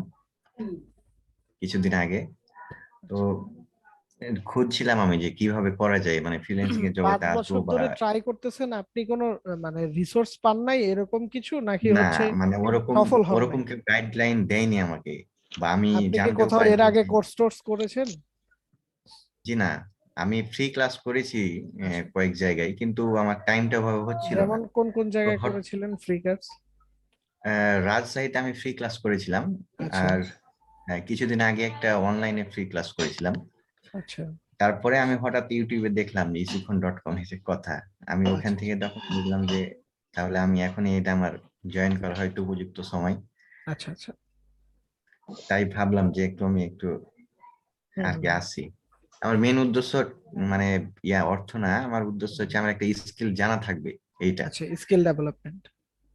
কিছুদিন আগে, তো খুঁজছিলাম আমি যে কিভাবে করা যায়, মানে ফ্রিল্যান্সিং এর 5 জগতে আসবো বছর বা ধরে ট্রাই করতেছেন, আপনি কোনো মানে রিসোর্স পান নাই এরকম কিছু, নাকি না, হচ্ছে মানে ওরকম সফল হন ওরকম নাই? কেউ গাইডলাইন দেয়নি আমাকে, বা আমি আপনি কি জানতেও কোথাও এর পারিনি আগে যে কোর্স টোর্স করেছেন? জি না, আমি ফ্রি ক্লাস করেছি কয়েক জায়গায়, কিন্তু আমার টাইমটা ওভাবে হচ্ছিল না। যেমন কোন কোন তো জায়গায় করেছিলেন ফ্রি ক্লাস? রাজশাহীতে আমি ফ্রি ক্লাস করেছিলাম, আচ্ছা আর কিছুদিন আগে একটা অনলাইনে ফ্রি ক্লাস করেছিলাম। আচ্ছা তারপরে আমি হঠাৎ ইউটিউবে দেখলাম যে isifon.com এর যে কথা, আমি ওখান আচ্ছা থেকে তখন বুঝলাম যে তাহলে আমি এখনই এটা আমার জয়েন করা হয়তো উপযুক্ত সময়। আচ্ছা আচ্ছা। তাই ভাবলাম যে একটু আর কি আসি। আমার মেন উদ্দেশ্য মানে অর্থ না, আমার উদ্দেশ্য হচ্ছে আমার একটা স্কিল জানা থাকবে, এইটা। আচ্ছা, skill development.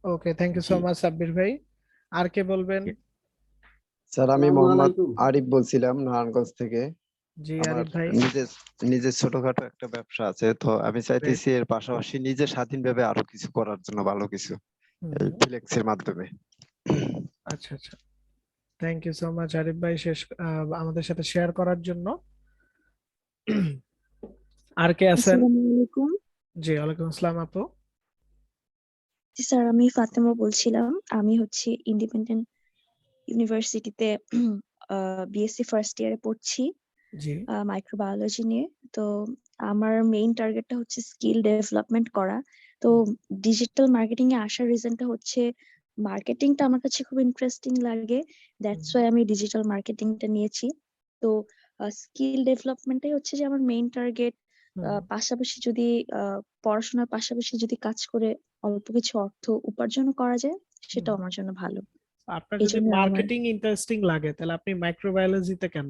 Okay, thank you so ji. Much Sabbir ভাই। আর কে বলবেন? স্যার আমি মোহাম্মদ আরিফ বলছিলাম নারায়ণগঞ্জ থেকে। জি আমার আরিফ ভাই। নিজের ছোটখাটো একটা ব্যবসা আছে, তো আমি চাইতেছি এর পাশাপাশি নিজে স্বাধীনভাবে আরো কিছু করার জন্য, ভালো কিছু এই ফ্লেক্সের মাধ্যমে। আচ্ছা আচ্ছা, thank you so much Arif ভাই আমাদের সাথে শেয়ার করার জন্য। আর কে আছেন? আসসালামু আলাইকুম। জি ওয়ালাইকুম আসসালাম আপু। জি স্যার, আমি ফাতেমা বলছিলাম। আমি হচ্ছে ইন্ডিপেন্ডেন্ট ইউনিভার্সিটিতে বিএসসি ফার্স্ট ইয়ারে পড়ছি, জি মাইক্রোবায়োলজি নিয়ে। তো আমার মেইন টার্গেটটা হচ্ছে স্কিল ডেভেলপমেন্ট করা। তো ডিজিটাল মার্কেটিং এ আসার রিজনটা হচ্ছে মার্কেটিংটা আমার কাছে খুব ইন্টারেস্টিং লাগে, দ্যাটস ওয়াই আমি ডিজিটাল মার্কেটিংটা নিয়েছি। তো স্কিল ডেভেলপমেন্টটাই হচ্ছে যে আমার মেইন টার্গেট। পাশাপাশি যদি পড়াশোনার পাশাপাশি যদি কাজ করে অল্প কিছু অর্থ উপার্জন করা যায়, সেটাও আমার জন্য ভালো। আপনার এই যদি জন্য আমার, মার্কেটিং ইন্টারেস্টিং লাগে তাহলে আপনি মাইক্রোবায়োলজিতে কেন?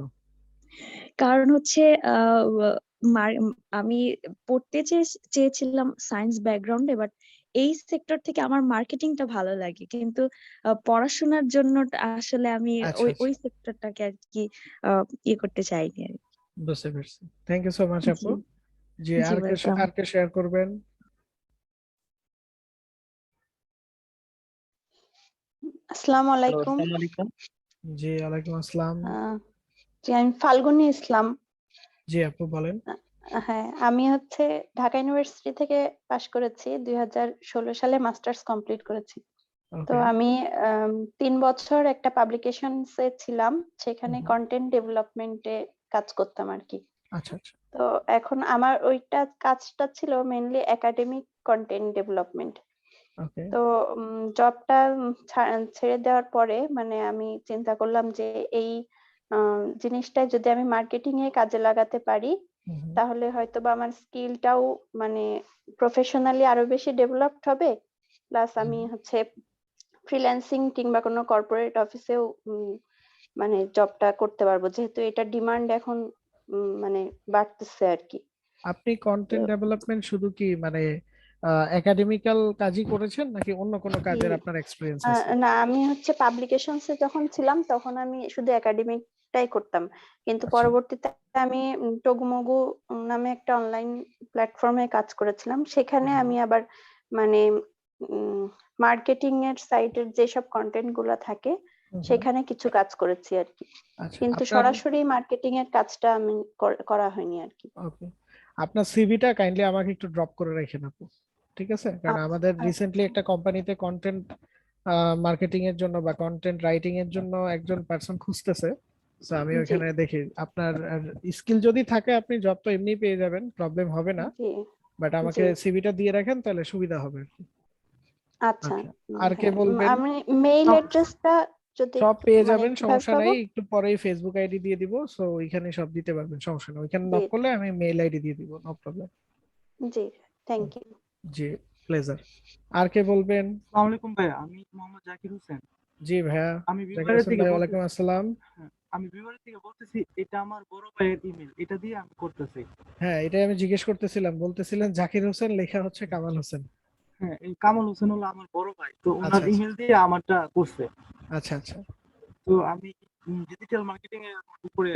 কারণ হচ্ছে আমি পড়তে চেয়েছিলাম সায়েন্স ব্যাকগ্রাউন্ডে, বাট এই সেক্টর থেকে আমার মার্কেটিংটা ভালো লাগে, কিন্তু পড়াশোনার জন্য আসলে আমি আচ্ছা ওই আচ্ছা, ওই সেক্টরটাকে আর কি ইয়ে করতে চাইনি আর কি। বুঝতে পারছি। থ্যাংক ইউ সো মাচ আপু। জি জি জি, ওয়েলকাম। আর কে শেয়ার করবেন? আসসালামু হ্যালো, আলাইকুম। আসসালামু আলাইকুম। জি ওয়ালাইকুম আসসালাম। জি, আমি ফাল্গুনী ইসলাম। জি আপু বলেন। হ্যাঁ, আমি হচ্ছে ঢাকা ইউনিভার্সিটি থেকে পাশ করেছি, 2016 সালে মাস্টার্স কমপ্লিট করেছি। তো ওকে আমি 3 বছর একটা পাবলিকেশনসে ছিলাম, সেখানে কন্টেন্ট ডেভেলপমেন্টে কাজ করতাম আর কি। আচ্ছা আচ্ছা তো এখন আমার ওইটা কাজটা ছিল মেইনলি একাডেমিক কন্টেন্ট ডেভেলপমেন্ট। ওকে তো জবটা ছেড়ে দেওয়ার পরে মানে আমি চিন্তা করলাম যে এই জিনিসটা যদি আমি মার্কেটিং এ কাজে লাগাতে পারি, তাহলে হয়তো বা আমার স্কিলটাও মানে প্রফেশনালি আরো বেশি ডেভেলপড হবে, প্লাস আমি হচ্ছে ফ্রিল্যান্সিং কিংবা কোনো কর্পোরেট অফিসেও মানে জবটা করতে পারবো, যেহেতু এটা ডিমান্ড এখন মানে বাড়তেছে আর কি। আপনি কন্টেন্ট ডেভেলপমেন্ট শুধু কি মানে একাডেমিক্যাল কাজই করেছেন, নাকি অন্য কোনো কাজের আপনার এক্সপেরিয়েন্স আছে? না, আমি হচ্ছে পাবলিকেশনসে যখন ছিলাম তখন আমি শুধু একাডেমিকটাই করতাম, কিন্তু আচ্ছা পরবর্তীতে আমি টগুমগু নামে একটা অনলাইন প্ল্যাটফর্মে কাজ করেছিলাম। সেখানে আমি আবার মানে মার্কেটিং এর সাইটের যেসব কন্টেন্ট গুলো থাকে সেখানে কিছু কাজ করেছি আর কি, আচ্ছা কিন্তু আপনার সরাসরি মার্কেটিং এর কাজটা আমি করা হয়নি আর কি। ওকে, আপনার সিভিটা কাইন্ডলি আমাকে একটু ড্রপ করে রাখেন আপু, ঠিক আছে? কারণ আমাদের রিসেন্টলি একটা কোম্পানিতে কন্টেন্ট মার্কেটিং এর জন্য বা কন্টেন্ট রাইটিং এর জন্য একজন পার্সন খুঁজতেছে। তো আমি ওখানে দেখি আপনার স্কিল যদি থাকে আপনি জব তো এমনি পেয়ে যাবেন, প্রবলেম হবে না, বাট আমাকে সিভিটা দিয়ে রাখেন তাহলে সুবিধা হবে আর কি। আচ্ছা, আর কে বলবেন? আমি মেইল অ্যাড্রেসটা যদি সব পেয়ে মানে যাবেন, কিভাবে সমস্যা পাবো? নাই, একটু পরেই ফেসবুক আইডি দিয়ে দিব, সো ওইখানে সব দিতে পারবেন, সমস্যা নেই। ওইখানে নক করলে আমি মেইল আইডি দিয়ে দিব, নো প্রবলেম। জি, থ্যাংক ইউ। জি প্লেজার। আর কে বলবেন? আসসালামু আলাইকুম ভাইয়া, আমি মোহাম্মদ জাকির হোসেন। জি ভাইয়া। আমি জাকির বিভারের হোসেন থেকে ভাই, ওয়ালাইকুম আসসালাম। আমি বিভারের থেকে বলতেছি, এটা আমার বড় ভাইয়ের ইমেল, এটা দিয়ে আমি করতেছি। হ্যাঁ, এটাই আমি জিজ্ঞেস করতেছিলাম, বলতেছিলেন জাকির হোসেন, লেখা হচ্ছে কামাল হোসেন। হ্যাঁ, এই কামাল হোসেন হলো আমার বড় ভাই, তো ওনার আচ্ছা ইমেল দিয়ে আমারটা করছে। আচ্ছা আচ্ছা তো আমি ডিজিটাল মার্কেটিং এর উপরে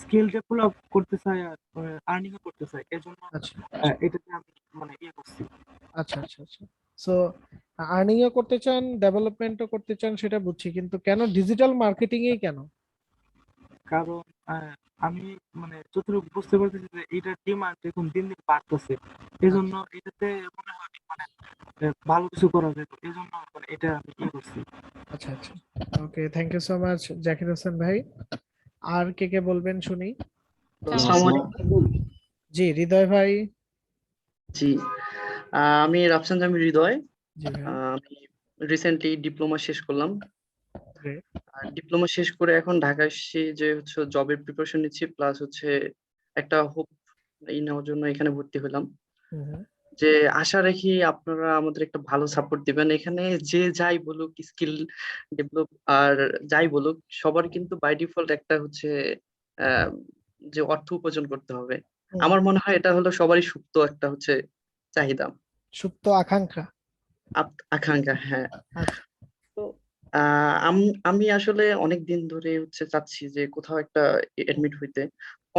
স্কিল ডেভেলপ করতে চাই আর আর্নিং করতে চাই, এজন্য আচ্ছা এটাতে আমি মানে করছি। আচ্ছা আচ্ছা আচ্ছা। সো আর্নিং ও করতে চান, ডেভেলপমেন্টও করতে চান, সেটা বুঝছি, কিন্তু কেন ডিজিটাল মার্কেটিং এই কেন? কারণ আমি মানে যতটুকু বুঝতে পারতেছি যে এটার ডিমান্ড এখন দিন দিন বাড়তেছে, এই জন্য এটাতে মনে হয় মানে ভালো কিছু করা যায়, এই জন্য মানে এটা আমি করছি। আচ্ছা আচ্ছা, okay, thank you so much Zakir Hussain ভাই। আর কে কে বলবেন শুনি? আসসালামু আলাইকুম। জি হৃদয় ভাই। জি, আমি রাফসান জামি হৃদয়। জি ভাই। আমি রিসেন্টলি ডিপ্লোমা শেষ করলাম। Great. আর ডিপ্লোমা শেষ করে এখন ঢাকা এসেছি, যে হচ্ছে জবের প্রিপারেশন নিচ্ছি, প্লাস হচ্ছে একটা হোপ নেওয়ার জন্য এখানে ভর্তি হলাম। যে আশা রাখি আপনারা আমাদের একটা ভালো সাপোর্ট দিবেন। এখানে যে যাই বলুক, স্কিল ডেভেলপ আর যাই বলুক, সবার কিন্তু বাই ডিফল্ট একটা হচ্ছে যে অর্থ উপার্জন করতে হবে। আমার মনে হয় এটা হলো সবারই সুপ্ত একটা হচ্ছে চাহিদা, সুপ্ত আকাঙ্ক্ষা। আকাঙ্ক্ষা, হ্যাঁ। তো আমি আসলে অনেক দিন ধরে হচ্ছে চাচ্ছি যে কোথাও একটা এডমিট হইতে,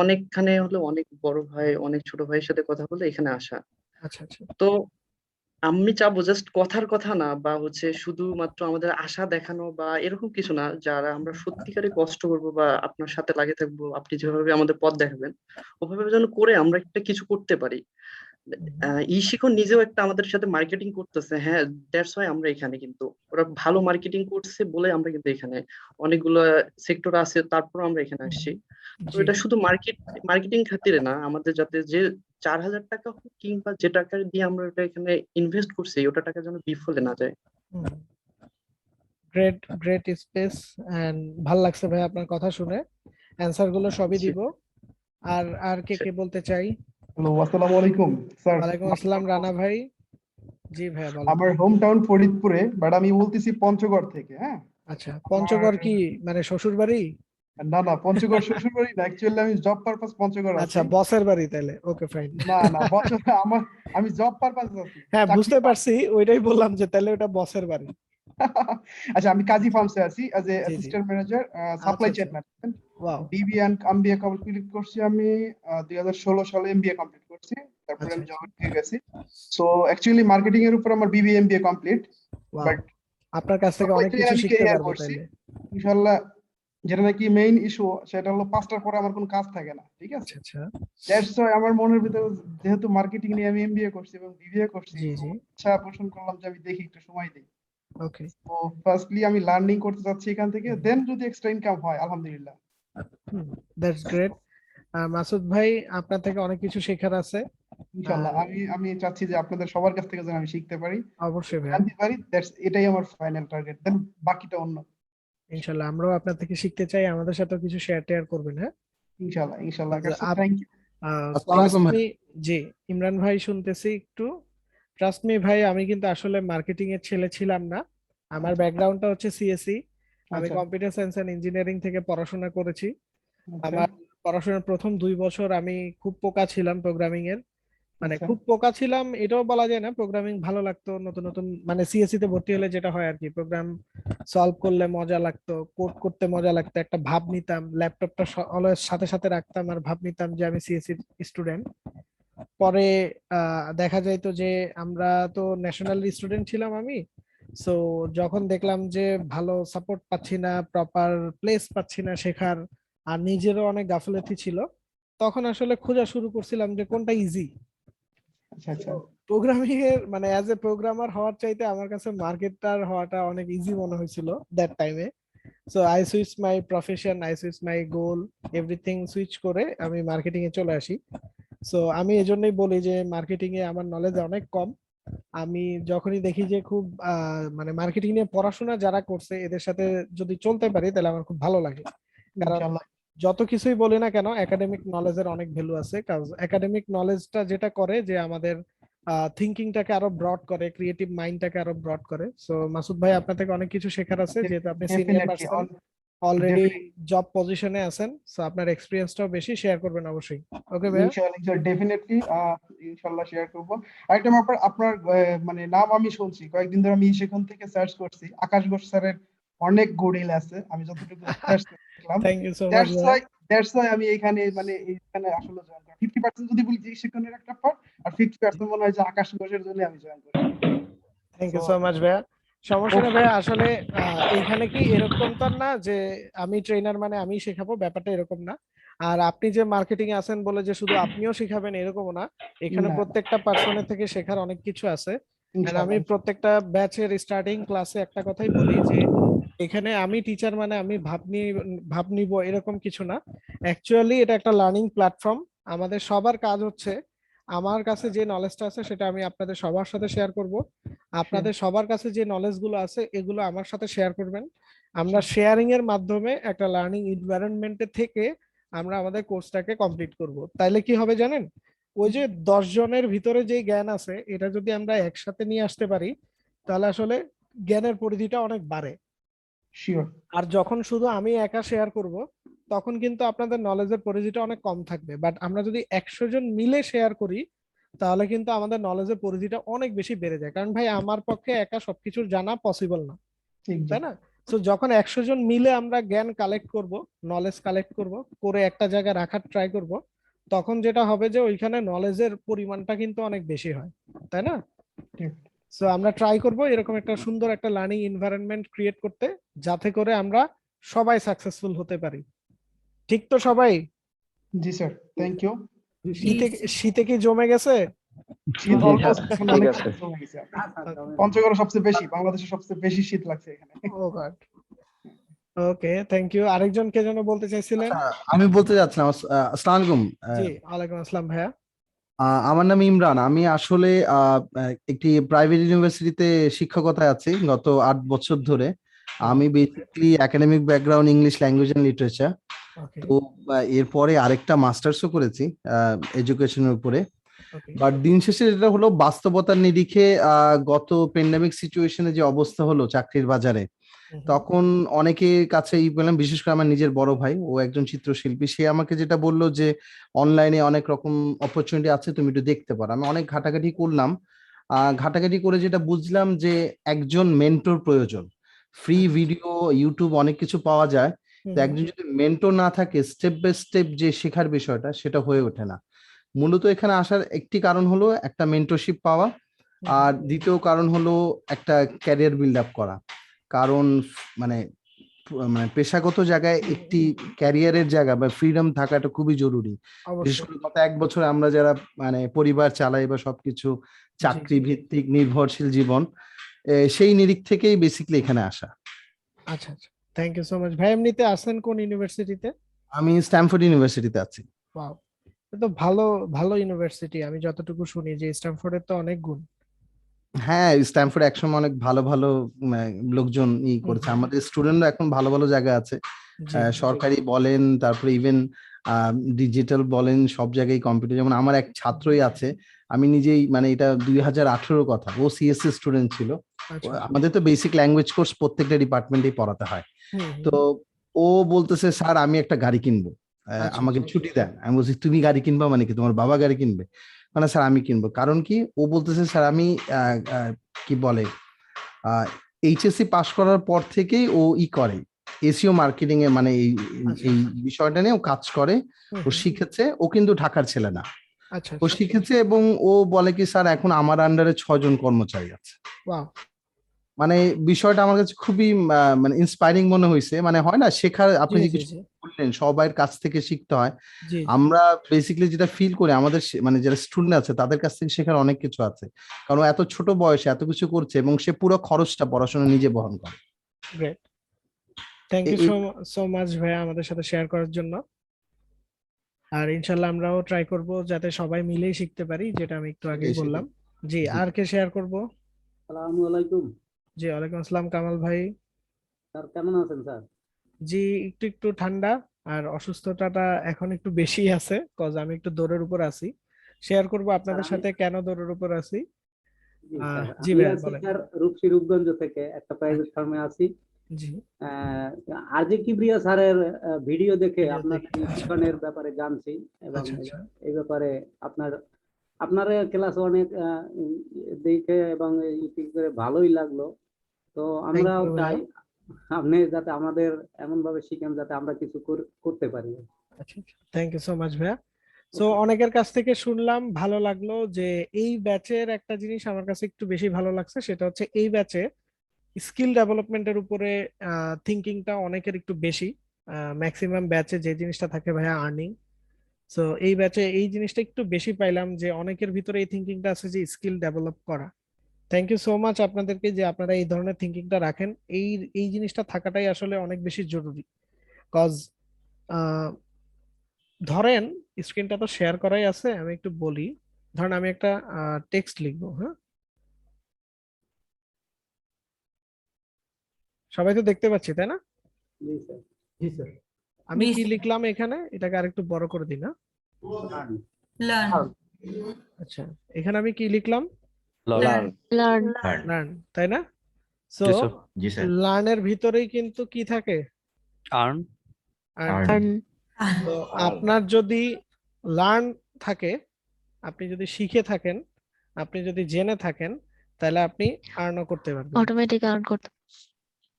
অনেকখানে হলো অনেক বড় ভাই অনেক ছোট ভাইয়ের সাথে কথা বলে এখানে আসা। আচ্ছা আচ্ছা। তো আমি চাবো জাস্ট কথার কথা না, বা হচ্ছে শুধুমাত্র আমাদের আশা দেখানো বা এরকম কিছু না, যারা আমরা সত্যিকারে কষ্ট করবো বা আপনার সাথে লাগে থাকবো, আপনি যেভাবে আমাদের পথ দেখাবেন ওভাবে যেন করে আমরা একটা কিছু করতে পারি। ই শিখন নিজেও একটা আমাদের সাথে মার্কেটিং করতেছে, হ্যাঁ, দ্যাটস ওয়াই আমরা এখানে, কিন্তু ওরা ভালো মার্কেটিং করছে বলে আমরা কিন্তু এখানে, অনেকগুলো সেক্টর আছে তারপর আমরা এখানে আসছি। তো এটা শুধু মার্কেটিং খাতিরে না, আমাদের যাতে যে 4,000 টাকা হোক কিংবা যে টাকা দিয়ে আমরা ওটা এখানে ইনভেস্ট করছি ওটা টাকা যেন বিফলে না যায়। গ্রেট গ্রেট স্পেস এন্ড ভাল লাগছে ভাই আপনার কথা শুনে, অ্যানসার গুলো সবই দিব। আর কে কে বলতে চাই? হ্যালো, আসসালামু আলাইকুম স্যার। ওয়ালাইকুম আসসালাম রানা ভাই। জি ভাই বলেন। আমার হোম টাউন ফরিদপুরে, বাট আমি বলতেছি পঞ্চগড় থেকে। হ্যাঁ, আচ্ছা, পঞ্চগড় কি মানে শ্বশুর বাড়ি? না না, পঞ্চগড় শ্বশুর বাড়ি না, অ্যাকচুয়ালি আমি জব পারপাস পঞ্চগড় আছি। আচ্ছা, বসের বাড়ি তাহলে, ওকে ফাইন। না না, আমার আমি জব পারপাস আছি। হ্যাঁ বুঝতে পারছি, ওইটাই বললাম যে তাহলে ওটা বসের বাড়ি। আচ্ছা, আমি কাজী ফার্মসে আছি as a assistant manager supply chain management. Wow. Bibi and MBA complete করছি আমি 2016 সালে এমবিএ কমপ্লিট করছি, তারপরে আমি জবে ঢুকে গেছি। সো অ্যাকচুয়ালি মার্কেটিং এর উপর আমার বিবি এমবিএ কমপ্লিট, বাট আপনার কাছ থেকে অনেক কিছু শিখতে পারবো তাইলে ইনশাআল্লাহ। যেটা নাকি মেইন ইস্যু, সেটা হলো 5টার পরে আমার কোনো কাজ থাকে না, ঠিক আছে? আচ্ছা, দ্যাটস ওয়াই আমার মনের ভিতরে, যেহেতু মার্কেটিং নিয়ে আমি এমবিএ করছি এবং বিবিএ করছি, ইচ্ছা পোষণ করলাম যে আমি দেখি একটু সময় দিই। ওকে, তো ফার্স্টলি আমি লার্নিং করতে যাচ্ছি এখান থেকে, দেন যদি এক্সট্রা ইনকাম হয় আলহামদুলিল্লাহ। That's great. মাসুদ ভাই, আপনার থেকে অনেক কিছু শেখার আছে ইনশাআল্লাহ। আমি চাচ্ছি যে আপনাদের সবার কাছ থেকে যেন আমি শিখতে পারি, অবশ্যই ভাই, জানতে পারি। এটাই আমার ফাইনাল টার্গেট, দেন বাকিটা অন্য। ইনশাআল্লাহ আমরাও আপনার থেকে শিখতে চাই, আমাদের সাথেও কিছু শেয়ার করবেন। হ্যাঁ ইনশাআল্লাহ ইনশাআল্লাহ। Thank you. জি ইমরান ভাই শুনতেছি একটু। ট্রাস্ট মি ভাই, আমি কিন্তু আসলে মার্কেটিং এর ছেলে ছিলাম না। আমার ব্যাকগ্রাউন্ডটা হচ্ছে সিএসসি। আমি কম্পিউটার সায়েন্স এন্ড ইঞ্জিনিয়ারিং থেকে পড়াশোনা করেছি। আমার পড়াশোনার প্রথম 2 বছর আমি খুব পোকা ছিলাম প্রোগ্রামিং এর, মানে খুব পোকা ছিলাম এটাও বলা যায় না, প্রোগ্রামিং ভালো লাগতো, নতুন নতুন মানে সিএসসি তে ভর্তি হলে যেটা হয় আর কি, প্রোগ্রাম সলভ করলে মজা লাগতো, কোড করতে মজা লাগতো, একটা ভাব নিতাম, ল্যাপটপটা অলওয়েজ সাথে সাথে রাখতাম আর ভাব নিতাম যে আমি সিএসসি স্টুডেন্ট। পরে দেখা যাইতো যে আমরা তো ন্যাশনাল স্টুডেন্ট ছিলাম আমি, সো যখন দেখলাম যে ভালো সাপোর্ট পাচ্ছি না, প্রপার প্লেস পাচ্ছি না শেখার, আর নিজেরও অনেক গাফিলতি ছিল, তখন আসলে খোঁজা শুরু করছিলাম যে কোনটা ইজি। প্রোগ্রামিং এর মানে অ্যাজ এ প্রোগ্রামার হওয়ার চাইতে আমার কাছে মার্কেটার হওয়াটা অনেক ইজি মনে হয়েছিল দ্যাট টাইমে। So I switch my profession, I switch my goal, everything switch করে আমি মার্কেটিং এ চলে আসি। সো আমি এজন্যই বলি যে মার্কেটিং এ আমার নলেজ অনেক কম। আমি যখনই দেখি যে খুব মানে মার্কেটিং নিয়ে পড়াশোনা যারা করছে এদের সাথে যদি চলতে পারি তাহলে আমার খুব ভালো লাগে। কারণ যত কিছুই বলি না কেন, একাডেমিক নলেজের অনেক ভ্যালু আছে, কারণ একাডেমিক নলেজটা যেটা করে যে আমাদের থিঙ্কিংটাকে আরো ব্রড করে, ক্রিয়েটিভ মাইন্ডটাকে আরো ব্রড করে। সো মাসুদ ভাই, আপনার থেকে অনেক কিছু শেখার আছে, যেহেতু আপনি সিনিয়র পারসন, অলরেডি জব পজিশনে আছেন, সো আপনার এক্সপেরিয়েন্সটাও বেশি, শেয়ার করবেন অবশ্যই। ওকে ভাই, ইনশাআল্লাহ ডেফিনেটলি ইনশাআল্লাহ শেয়ার করব। আরেকটা ব্যাপার, আপনার মানে নাম আমি শুনছি কয়েকদিন ধরে, আমি সেখান থেকে সার্চ করছি, আকাশ ঘোষ স্যারের অনেক গুড উইল আছে, আমি যতটুকু সার্চ করলাম। Thank you so much. That's why আমি এখানে আসলে জয়েন করি। 50% যদি বলি যে শিক্ষণের একটা পার্ট, আর 50% মনে হয় যে আকাশ কোষের জন্য আমি জয়েন করি। থ্যাংক ইউ সো মাচ ভাইয়া। সমস্যা নেই ভাইয়া, আসলে এখানে কি এরকম তো না যে আমি ট্রেনার মানে আমি শেখাবো, ব্যাপারটা এরকম না। আর আপনি যে মার্কেটিং এ আছেন বলে যে শুধু আপনিও শিখাবেন এরকমও না, এখানে না, না। প্রত্যেকটা পার্সনের থেকে শেখার অনেক কিছু আছে। And আমি ইনশাআল্লাহ। প্রত্যেকটা ব্যাচের স্টার্টিং ক্লাসে একটা কথাই বলি যে এখানে আমি টিচার মানে আমি ভাব নিব এরকম কিছু না। অ্যাকচুয়ালি এটা একটা লার্নিং প্ল্যাটফর্ম। আমাদের সবার কাজ হচ্ছে আমার কাছে যে নলেজটা আছে সেটা আমি আপনাদের সবার সাথে শেয়ার করব, আপনাদের সবার কাছে যে নলেজ গুলো আছে এগুলো আমার সাথে শেয়ার করবেন। আমরা শেয়ারিং এর মাধ্যমে একটা লার্নিং এনভায়রনমেন্টে থেকে আমরা আমাদের কোর্সটাকে কমপ্লিট করব। তাইলে কি হবে জানেন, ওই যে 10 জনের ভিতরে যে জ্ঞান আছে এটা যদি আমরা একসাথে নিয়ে আসতে পারি তাহলে আসলে জ্ঞানের পরিধিটা অনেক বাড়ে। শিওর। আর যখন শুধু আমি একা শেয়ার করব তখন কিন্তু আপনাদের নলেজের পরিধিটা অনেক কম থাকবে, বাট আমরা যদি 100 জন মিলে শেয়ার করি তাহলে কিন্তু আমাদের নলেজের পরিধিটা অনেক বেশি বেড়ে যায়। কারণ ভাই আমার পক্ষে একা সবকিছু জানা পসিবল না, তাই না? তো যখন 100 জন মিলে আমরা জ্ঞান কালেক্ট করব, নলেজ কালেক্ট করব, করে একটা জায়গায় রাখার ট্রাই করব, তখন যেটা হবে যে ওইখানে নলেজের পরিমাণটা কিন্তু অনেক বেশি হয়, তাই না? সো আমরা ট্রাই করব এরকম একটা সুন্দর একটা লার্নিং এনভায়রনমেন্ট ক্রিয়েট করতে, যাতে করে আমরা সবাই সাকসেসফুল হতে পারি। ঠিক তো সবাই? জি স্যার, থ্যাংক ইউ। শীতে কি জমে গেছে? শীত অলমোস্ট এখন অনেক কমে গেছে। পঞ্চগড়ে সবচেয়ে বেশি, বাংলাদেশের সবচেয়ে বেশি শীত লাগছে এখানে। Oh God. Okay, thank you. আরেকজন কে যেন বলতে চাইছিলেন? আমি বলতে যাচ্ছিলাম, আসসালামু আলাইকুম। জি, ওয়ালাইকুম আসসালাম ভাইয়া। আমার নাম ইমরান। আমি আসলে একটি প্রাইভেট ইউনিভার্সিটিতে শিক্ষকতায় আছি গত 8 বছর ধরে। আমি basically academic background English language and literature. তো এরপরে আরেকটা মাস্টার্সও করেছি এডুকেশনের উপরে। বাট দিন শেষে যেটা হলো, বাস্তবতার নিরিখে গত প্যান্ডেমিক সিচুয়েশনে যে অবস্থা হলো চাকরির বাজারে, তখন অনেকের কাছেই পেলাম, বিশেষ করে আমার নিজের বড় ভাই, ও একজন চিত্রশিল্পী, সে আমাকে যেটা বললো যে অনলাইনে অনেক রকম অপরচুনিটি আছে, তুমি একটু দেখতে পারো। আমি অনেক ঘাটাঘাটি করলাম। ঘাটাঘাটি করে যেটা বুঝলাম যে একজন মেন্টর প্রয়োজন। ফ্রি ভিডিও, ইউটিউব অনেক কিছু পাওয়া যায়, তো একজন যদি মেন্টর না থাকে, স্টেপ বাই স্টেপ যে শেখার বিষয়টা সেটা হয়ে ওঠে না। মূলত এখানে আসার একটি কারণ হলো একটা মেন্টরশিপ পাওয়া, আর দ্বিতীয় কারণ হলো একটা ক্যারিয়ার বিল্ড আপ করা। কারণ মানে পেশাগত জায়গায় একটি ক্যারিয়ারের জায়গা বা ফ্রিডম থাকাটা খুবই জরুরি। বিশেষ করে গত 1 বছর আমরা যারা পরিবার চালাই বা সবকিছু চাকরি ভিত্তিক নির্ভরশীল জীবন, সেই নিরিখ থেকেই বেসিক্যালি এখানে আসা। আচ্ছা আচ্ছা, থ্যাংক ইউ সো মাচ ভাই। এমনিতে আছেন কোন ইউনিভার্সিটিতে? আমি স্ট্যামফোর্ড ইউনিভার্সিটিতে আছি। ওয়াও, তো ভালো ভালো ইউনিভার্সিটি। আমি যতটুকু শুনি যে স্ট্যামফোর্ডের তো অনেক গুণ। হ্যাঁ, স্ট্যামফোর্ড একসময় অনেক ভালো ভালো লোকজন করেছে। আমাদের স্টুডেন্টরা এখন ভালো ভালো জায়গায় আছে, সরকারি বলেন, তারপরে ইভেন ডিজিটাল বলেন, সব জায়গায় কম্পিউটার। যেমন আমার এক ছাত্রই আছে, আমি নিজেই এটা 2018 কথা, ও সিএসসি স্টুডেন্ট ছিল। আমাদের তো বেসিক ল্যাঙ্গুয়েজ কোর্স প্রত্যেকটা ডিপার্টমেন্টেই পড়াতে হয়। তো ও বলতেছে, স্যার আমি একটা গাড়ি কিনবো, আমাকে ছুটি দেন। আমি বলছি, তুমি গাড়ি কিনবা মানে কি, তোমার বাবা গাড়ি কিনবে? মানে স্যার আমি কিনবো। কারণ কি? ও বলতেছে, স্যার আমি কি বলে এইচএসসি পাশ করার পর থেকেই ও করে এসইও মার্কেটিং এ, এই বিষয়টা নিয়ে ও কাজ করে, ও শিখেছে। ও কিন্তু ঢাকার ছেলে না, ও শিখেছে। এবং ও বলে কি, স্যার এখন আমার আন্ডারে 6 জন কর্মচারী আছে। বিষয়টা আমার কাছে খুবই ইন্সপায়ারিং মনে হয়েছে। হয় না, শেখার, আপনি যে কিছু বললেন সবার কাছ থেকে শিখতে হয়। আমরা বেসিক্যালি যেটা ফিল করি, আমাদের যারা স্টুডেন্ট আছে তাদের কাছ থেকে শেখার অনেক কিছু আছে, কারণ এত ছোট বয়সে এত কিছু করছে এবং সে পুরো খরচটা পড়াশোনা নিজে বহন করে। Great, thank you so much ভাইয়া আমাদের সাথে শেয়ার করার জন্য। আর ইনশাআল্লাহ আমরাও ট্রাই করব যাতে সবাই মিলেই শিখতে পারি, যেটা আমি একটু আগেই বললাম। জি, আর কে শেয়ার করব? আসসালামু আলাইকুম। জি, ওয়ালাইকুম আসসালাম। কামাল ভাই, স্যার কেমন আছেন স্যার? জি, একটু ঠান্ডা আর অসুস্থতাটা এখন একটু বেশি আছে, কজ আমি একটু দৌড়ের উপর আছি। শেয়ার করব আপনাদের সাথে কেন দৌড়ের উপর আছি। জি ভাই বলেন। স্যার রূপসী রূপগঞ্জ থেকে একটা প্রাইভেট ফার্মে আছি। জি, আরজে কিবরিয়া স্যারের ভিডিও দেখে আপনার শিক্ষণের ব্যাপারে জানছি, এবং এই ব্যাপারে আপনার ক্লাস অনেক দেখে এবং ইউটিউব করে ভালোই লাগলো। তো আমরাও চাই আপনি যাতে আমাদের এমন ভাবে শিখেন যাতে আমরা কিছু করতে পারি। আচ্ছা, থ্যাংক ইউ সো মাচ ভাইয়া। সো অনেকের কাছ থেকে শুনলাম, ভালো লাগলো যে এই ব্যাচের একটা জিনিস আমার কাছে একটু বেশি ভালো লাগছে, সেটা হচ্ছে এই ব্যাচে স্কিল ডেভেলপমেন্টের উপরে থিঙ্কিংটা অনেকের একটু বেশি। ম্যাক্সিমাম ব্যাচে যে জিনিসটা থাকে ভাইয়া আর্নিং, সো এই ব্যাচে এই জিনিসটা একটু বেশি পাইলাম যে অনেকের ভিতরে এই থিঙ্কিংটা আছে যে স্কিল ডেভেলপ করা। থ্যাংক ইউ সো মাচ আপনাদেরকে যে আপনারা এই ধরনের থিঙ্কিংটা রাখেন। এই এই জিনিসটা থাকাটাই আসলে অনেক বেশি জরুরি। কজ ধরেন স্ক্রিনটা তো শেয়ার করাই আছে, আমি একটু বলি। ধরেন আমি একটা টেক্সট লিখবো, হ্যাঁ, সবাই তো দেখতে পাচ্ছি তাই না? জি স্যার। জি স্যার। আমি কি লিখলাম এখানে, এটাকে আরেকটু বড় করে দিই না? আচ্ছা, এখানে আমি কি লিখলাম? লার্ন, তাই না? সো জি স্যার। লার্নের ভিতরেই কিন্তু কি থাকে? আর্ন। তো আপনার যদি লার্ন থাকে, আপনি যদি শিখে থাকেন, আপনি যদি জেনে থাকেন, তাহলে আপনি আর্নও করতে পারবেন, অটোমেটিক আর্ন করতে।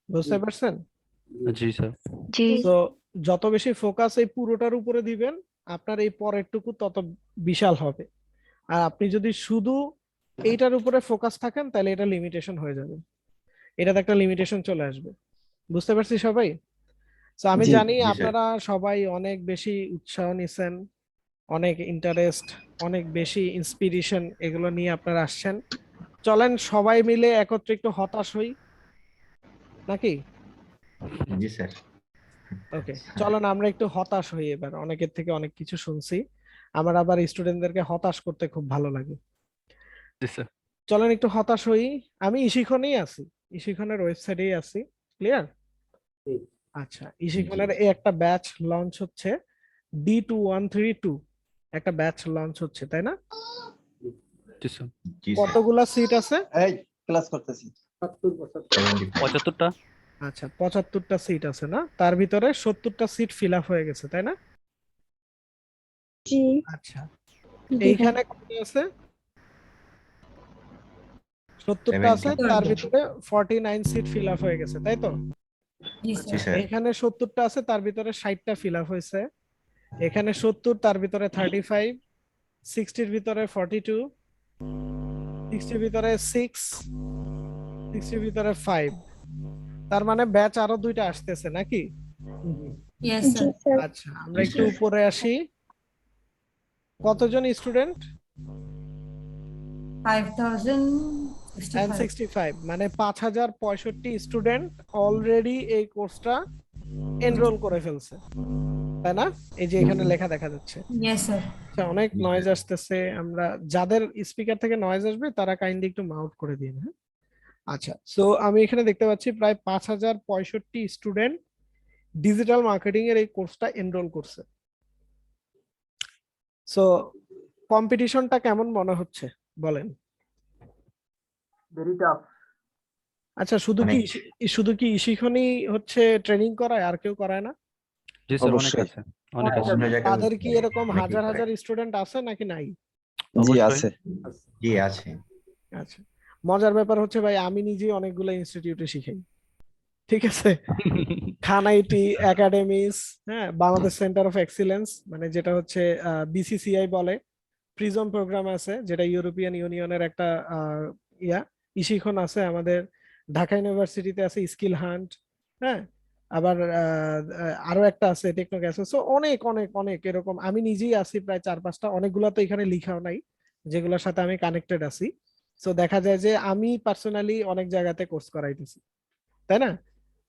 বুঝতে পারছেন? জি স্যার। জি। তো যত বেশি ফোকাস এই পুরোটার উপরে দিবেন, আপনার এই পরেরটুকু তত বিশাল হবে। আর আপনি যদি শুধু এইটার উপরে ফোকাস থাকেন, তাহলে এটা লিমিটেশন হয়ে যাবে, এটাতে একটা লিমিটেশন চলে আসবে। বুঝতে পারছি সবাই? তো আমি জি, জানি জি স্যার। আপনারা সবাই অনেক বেশি উৎসাহ নিছেন, অনেক ইন্টারেস্ট, অনেক বেশি ইন্সপিরেশন এগুলো নিয়ে আপনারা আসছেন। চলেন সবাই মিলে একত্রে একটু হতাশ হই নাকি? জি স্যার। ওকে, চলেন আমরা একটু হতাশ হই এবার। অনেকের থেকে অনেক কিছু শুনছি, আমার আবার স্টুডেন্টদেরকে হতাশ করতে খুব ভালো লাগে। জি স্যার। চলেন একটু হতাশ হই। আমি ইশিখনেই আছি, ইশিখনের ওয়েবসাইটেই আছি, ক্লিয়ার? আচ্ছা, ইশিখনের এই একটা ব্যাচ লঞ্চ হচ্ছে, D2132 একটা ব্যাচ লঞ্চ হচ্ছে, তাই না? জি স্যার। জি স্যার। কতগুলা সিট আছে? এই ক্লাস করতেছি। 75টা। আচ্ছা, 75টা সিট আছে না? তার ভিতরে 70টা সিট ফিল আপ হয়ে গেছে, তাই না? জি। আচ্ছা, এইখানে কত আছে? 70টা আছে, তার ভিতরে 49 সিট ফিল আপ হয়ে গেছে, তাই তো? জি স্যার। এখানে 70টা আছে, তার ভিতরে 60টা ফিল আপ হয়েছে। এখানে 70, তার ভিতরে 35, 60-র ভিতরে 42, 60-র ভিতরে 6, 60-র ভিতরে 5। তার মানে ব্যাচ আরো 2টা আসতেছে নাকি? আচ্ছা, আমরা একটু উপরে আসি। কতজন স্টুডেন্ট? 5065, মানে 5065 স্টুডেন্ট অলরেডি এই কোর্সটা এনরোল করে ফেলছে, তাই না? এই যে এখানে লেখা দেখা যাচ্ছে। আচ্ছা, অনেক নয়েজ আসতেছে, আমরা যাদের স্পিকার থেকে নয়েজ আসবে তারা কাইন্ডলি একটু মাউট করে দিন, হ্যাঁ? আচ্ছা, সো আমি এখানে দেখতে পাচ্ছি প্রায় 5065 স্টুডেন্ট ডিজিটাল মার্কেটিং এর এই কোর্সটা এনরোল করছে। সো কম্পিটিশনটা কেমন মনে হচ্ছে বলেন? Very tough. আচ্ছা, শুধু কি ইশিখনই হচ্ছে ট্রেনিং করায়, আর কেউ করায় না? জি স্যার, অনেক আছে, অনেক আছে। তাদের কি এরকম হাজার হাজার স্টুডেন্ট আছে নাকি নাই? জি আছে। জি আছে। আচ্ছা, মজার ব্যাপার হচ্ছে ভাই, আমি নিজে অনেকগুলো ইনস্টিটিউটে শিখাই, ঠিক আছে? খান আইটি একাডেমিস, হ্যাঁ, বাংলাদেশ সেন্টার অফ এক্সিলেন্স, মানে যেটা হচ্ছে বিসিসিআই বলে, প্রিজম প্রোগ্রাম আছে যেটা ইউরোপিয়ান ইউনিয়নের একটা ইয়া, ইশিখন আছে আমাদের, ঢাকা ইউনিভার্সিটিতে আছে স্কিল হান্ট, হ্যাঁ, আবার আরো একটা আছে টেকনোক্যাস। সো অনেক অনেক অনেক এরকম আমি নিজেই আছি প্রায় 4-5টা, অনেকগুলো তো এখানে লিখাও নাই যেগুলোর সাথে আমি কানেক্টেড আছি। সো দেখা যায় যে আমি পার্সোনালি অনেক জায়গাতে কোর্স করাইতেছি, তাই না?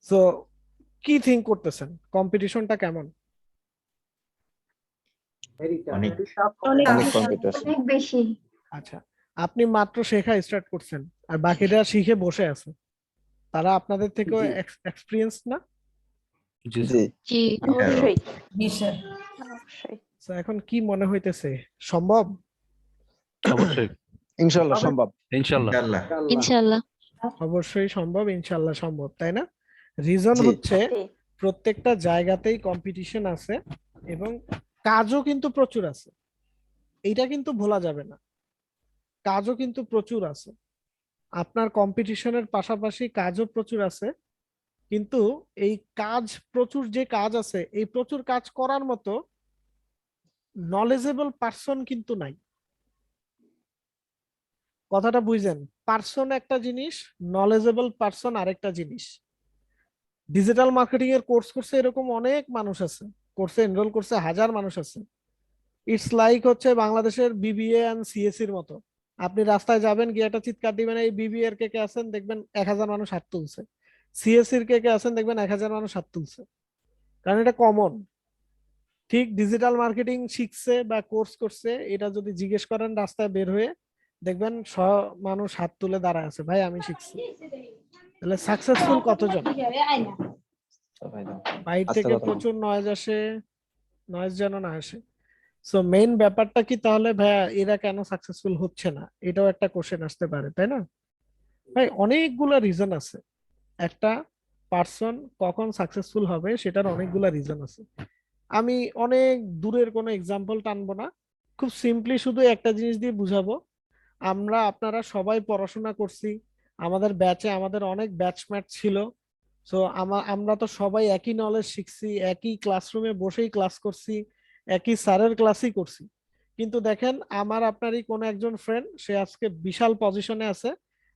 সো কি থিঙ্ক করতেছেন, কম্পিটিশনটা কেমন? অনেক বেশি। আচ্ছা, আপনি মাত্র শেখা স্টার্ট করছেন আর বাকিরা শিখে বসে আছে, তারা আপনাদের থেকেও এক্সপেরিয়েন্স না? জি জি, অবশ্যই। তো এখন কি মনে হইতেছে, সম্ভব? অবশ্যই। ইনশাআল্লাহ সম্ভব। ইনশাআল্লাহ। ইনশাআল্লাহ। অবশ্যই সম্ভব, ইনশাআল্লাহ সম্ভব, তাই না? রিজন হচ্ছে প্রত্যেকটা জায়গাতেই কম্পিটিশন আছে এবং কাজও কিন্তু প্রচুর আছে, এইটা কিন্তু ভোলা যাবে না, কাজও কিন্তু প্রচুর আছে। আপনার কম্পিটিশনের পাশাপাশি কাজও প্রচুর আছে, কিন্তু এই কাজ প্রচুর যে কাজ আছে, এই প্রচুর কাজ করার মতো নলেজেবল পারসন কিন্তু নাই। কথাটা বুঝেন, পারসন একটা জিনিস, নলেজেবল পারসন আরেকটা জিনিস। ডিজিটাল মার্কেটিং এর কোর্স করছে এরকম অনেক মানুষ আছে, কোর্সে এনরোল করছে হাজার মানুষ আছে। ইটস লাইক হচ্ছে বাংলাদেশের বিবিএ এন্ড সিএসসির মতো। আপনি রাস্তায় যাবেন, গিয়ে একটা চিৎকার দিবেন এই বিবিএ এর কে কে আছেন, দেখবেন 1000 মানুষ হাত তুলছে। সিএসসির কে কে আছেন, দেখবেন 1000 মানুষ হাত তুলছে, কারণ এটা কমন। ঠিক ডিজিটাল মার্কেটিং শিখছে বা কোর্স করছে, এটা যদি জিজ্ঞেস করেন রাস্তায় বের হয়ে, দেখবেন মানুষ হাত তুলে দাঁড়ায় আছে, ভাই আমি শিখছি। তাহলে সাকসেসফুল কতজন? বাইরে থেকে প্রচুর নয়েজ আসে, নয়েজ যেন না আসে। সো মেইন ব্যাপারটা কি তাহলে ভাইয়া এরা কেন সাকসেসফুল হচ্ছে না, এটাও একটা কোশ্চেন আসতে পারে, তাই না ভাই? অনেকগুলো রিজন আছে। একটা পারসন কখন সাকসেসফুল হবে সেটার অনেকগুলো রিজন আছে। আমি অনেক দূরের কোনো এক্সাম্পল টানবো না, খুব সিম্পলি শুধু একটা জিনিস দিয়ে বুঝাবো। আপনারা সবাই পড়াশোনা করছি, আমাদের ব্যাচে আমাদের অনেক ব্যাচমেট ছিল। সো আমরা তো সবাই একই নলেজ শিখছি, একই ক্লাসরুমে বসেই ক্লাস করছি, একই স্যারের ক্লাসই করছি। কিন্তু দেখেন আমার আপনারই কোনো একজন ফ্রেন্ড, সে আজকে বিশাল পজিশনে আছে,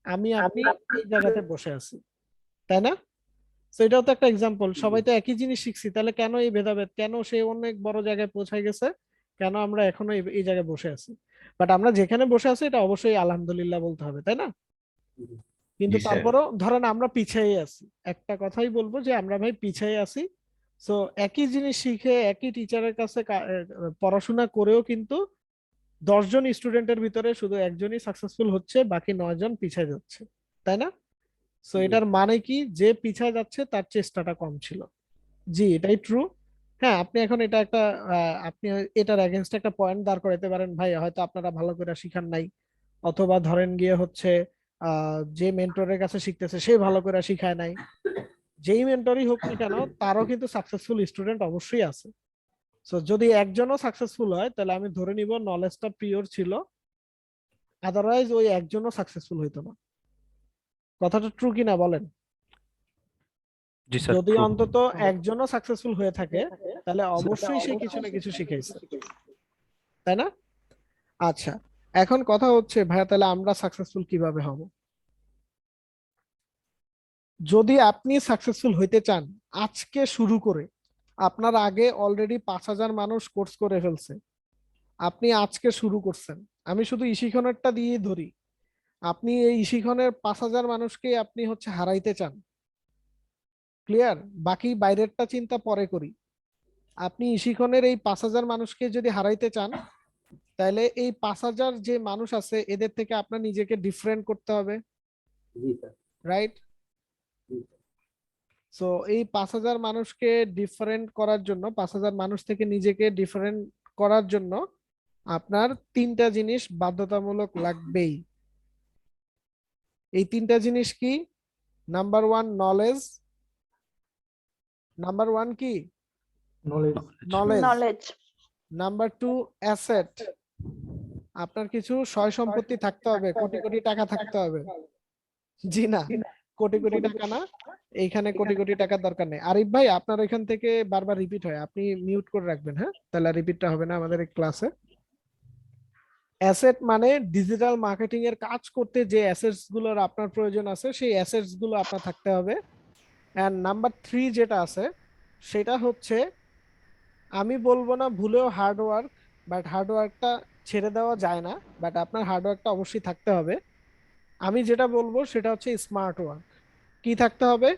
আপনি এই জায়গাতে বসে আছি, তাই না? তো এটাও তো একটা এক্সাম্পল। সবাই তো একই জিনিস শিখছি, তাহলে কেন এই ভেদাভেদ, কেন সে অনেক বড় জায়গায় পৌঁছায় গেছে, কেন আমরা এখনো এই জায়গায় বসে আছি? বাট আমরা যেখানে বসে আছি এটা অবশ্যই আলহামদুলিল্লাহ বলতে হবে, তাই না? কিন্তু জি স্যার। তারপরও ধরেন আমরা পিছিয়ে আছি, একটা কথাই বলবো যে আমরা ভাই পিছিয়ে আছি। সো একই জিনিস শিখে একই টিচারের কাছে পড়াশোনা করেও কিন্তু 10 জন স্টুডেন্টের ভিতরে শুধু একজনই সাকসেসফুল হচ্ছে, বাকি 9 জন পিছিয়ে যাচ্ছে, তাই না? সো এটার মানে কি, যে পিছিয়ে যাচ্ছে তার চেষ্টাটা কম ছিল। জি, এটাই ট্রু। হ্যাঁ, আপনি এখন এটা একটা আপনি এটার এগেনস্ট একটা পয়েন্ট দাঁড় করাতে পারেন, ভাই হয়তো আপনারা ভালো করে শিখান নাই, অথবা ধরেন গিয়ে হচ্ছে যে মেন্টরের কাছে শিখতেছে সে ভালো করে শিখায় নাই। যেই মেন্টরই হোক না কেন, তারও কিন্তু সাকসেসফুল স্টুডেন্ট অবশ্যই আছে। সো যদি একজনও সাকসেসফুল হয় তাহলে আমি ধরে নিব নলেজটা পিওর ছিল, আদারওয়াইজ ওই একজনও সাকসেসফুল হইতো না। কথাটা ট্রু কিনা বলেন? জি স্যার, যদি true. অন্তত একজনও সাকসেসফুল হয়ে থাকে তাহলে অবশ্যই সে কিছু না কিছু শিখাইছে, তাই না? আচ্ছা, এখন কথা হচ্ছে ভাইয়া তাহলে আমরা সাকসেসফুল কিভাবে হব? যদি আপনি সাকসেসফুল হইতে চান, আজকে শুরু করে, আপনার আগে অলরেডি 5000 মানুষ কোর্স করে ফেলছে, আপনি আজকে শুরু করছেন। আমি শুধু ইশিখনেরটা দিয়ে ধরি, আপনি এই ইশিখনের 5000 মানুষকে আপনি হচ্ছে হারাইতে চান, ক্লিয়ার? বাকি বাইরেরটা চিন্তা পরে করি। আপনি ইশিখনের এই 5000 মানুষকে যদি হারাইতে চান, তাহলে এই 5000 যে মানুষ আছে এদের থেকে আপনার নিজেকে ডিফারেন্ট করতে হবে, রাইট? সো এই 5000 মানুষকে ডিফারেন্ট করার জন্য, 5000 মানুষ থেকে নিজেকে ডিফারেন্ট করার জন্য আপনার 3টা জিনিস বাধ্যতামূলক লাগবেই। এই 3টা জিনিস কি? নাম্বার 1 নলেজ, নাম্বার 1 কি? নলেজ। নাম্বার 2 অ্যাসেট, আপনার কিছু সয় সম্পত্তি থাকতে হবে, কোটি কোটি টাকা থাকতে হবে। জি না, কোটি কোটি টাকা না, এইখানে কোটি কোটি টাকার দরকার নেই। আরিফ ভাই আপনার ওইখান থেকে বারবার রিপিট হয়, আপনি মিউট করে রাখবেন, হ্যাঁ? তাহলে রিপিটটা হবে না আমাদের এই ক্লাসে। অ্যাসেট মানে ডিজিটাল মার্কেটিং এর কাজ করতে যে অ্যাসেটস গুলোর আপনার প্রয়োজন আছে, সেই অ্যাসেটস গুলো আপনার থাকতে হবে। এন্ড নাম্বার 3 যেটা আছে সেটা হচ্ছে, আমি বলবো না ভুলেও হার্ডওয়ার্ক, বাট হার্ডওয়ার্কটা ছেড়ে দেওয়া যায় না, বাট আপনার হার্ডওয়ার্কটা অবশ্যই থাকতে হবে। আমি যেটা বলবো সেটা হচ্ছে স্মার্ট ওয়ার্ক। কি থাকতে হবে?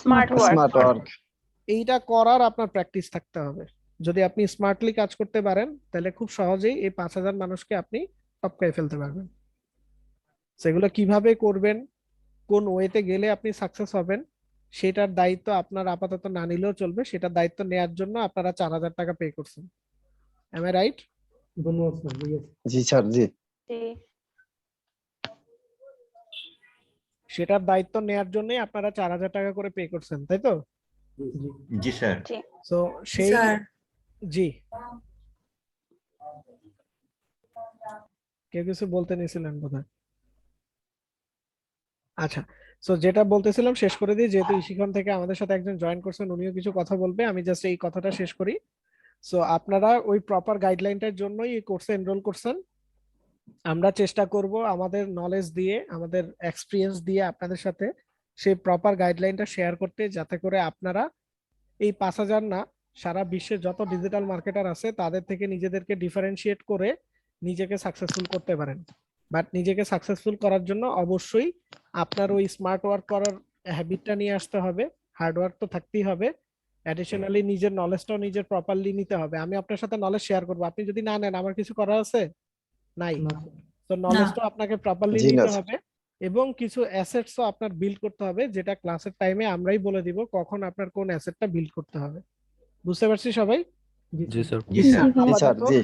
Smart work. এইটা করার আপনার প্র্যাকটিস থাকতে হবে। যদি আপনি স্মার্টলি কাজ করতে পারেন তাহলে খুব সহজেই এই 5000 মানুষকে আপনি টপকাই ফেলতে পারবেন। সেগুলো কিভাবে করবেন, কোন ওয়েতে গেলে আপনি সাকসেস হবেন, সেটার দায়িত্ব আপনার আপাতত না নিলেও চলবে। সেটার দায়িত্ব নেয়ার জন্য আপনারা 4000 টাকা পে করছেন। Am I right? ধন্যবাদ স্যার। জি স্যার, জি। সেটার দায়িত্ব নেয়ার জন্যই আপনারা 4000 টাকা করে পে করছেন, তাই তো? জি স্যার। সো সেই জি, কেউ কিছু বলতে নিয়েছিলেন বোধহয়। আচ্ছা, সো যেটা বলতেছিলাম শেষ করে দিই, যেহেতু ইশিখন থেকে আমাদের সাথে একজন জয়েন করছেন, উনিও কিছু কথা বলবে, আমি জাস্ট এই কথাটা শেষ করি। সো আপনারা ওই প্রপার গাইডলাইনটার জন্যই এই কোর্সে এনরোল করছেন। আমরা চেষ্টা করব আমাদের নলেজ দিয়ে, আমাদের এক্সপিরিয়েন্স দিয়ে আপনাদের সাথে সেই প্রপার গাইডলাইনটা শেয়ার করতে, যাতে করে আপনারা এই 5,000 না, সারা বিশ্বে যত ডিজিটাল মার্কেটার আছে তাদের থেকে নিজেদেরকে ডিফারেন্সিয়েট করে নিজেকে সাকসেসফুল করতে পারেন। বাট নিজেকে সাকসেসফুল করার জন্য অবশ্যই আপনার ওই স্মার্ট ওয়ার্ক করার হ্যাবিটটা নিয়ে আসতে হবে, হার্ড ওয়ার্ক তো থাকতেই হবে, অ্যাডিশনালি নিজের নলেজটাও নিজের প্রপারলি নিতে হবে। আমি আপনার সাথে নলেজ শেয়ার করবো, আপনি যদি না নেন আমার কিছু করার আছে নাই। তো নলেজটা আপনাকে প্রপারলি জি না নিতে স্যার। হবে এবং কিছু অ্যাসেটসও আপনার বিল্ড করতে হবে, যেটা ক্লাসের টাইমে আমরাই বলে দিব কখন আপনার কোন অ্যাসেটটা বিল্ড করতে হবে। বুঝতে পারছি সবাই? জি স্যার। জি স্যার। জি স্যার। আপাতত জি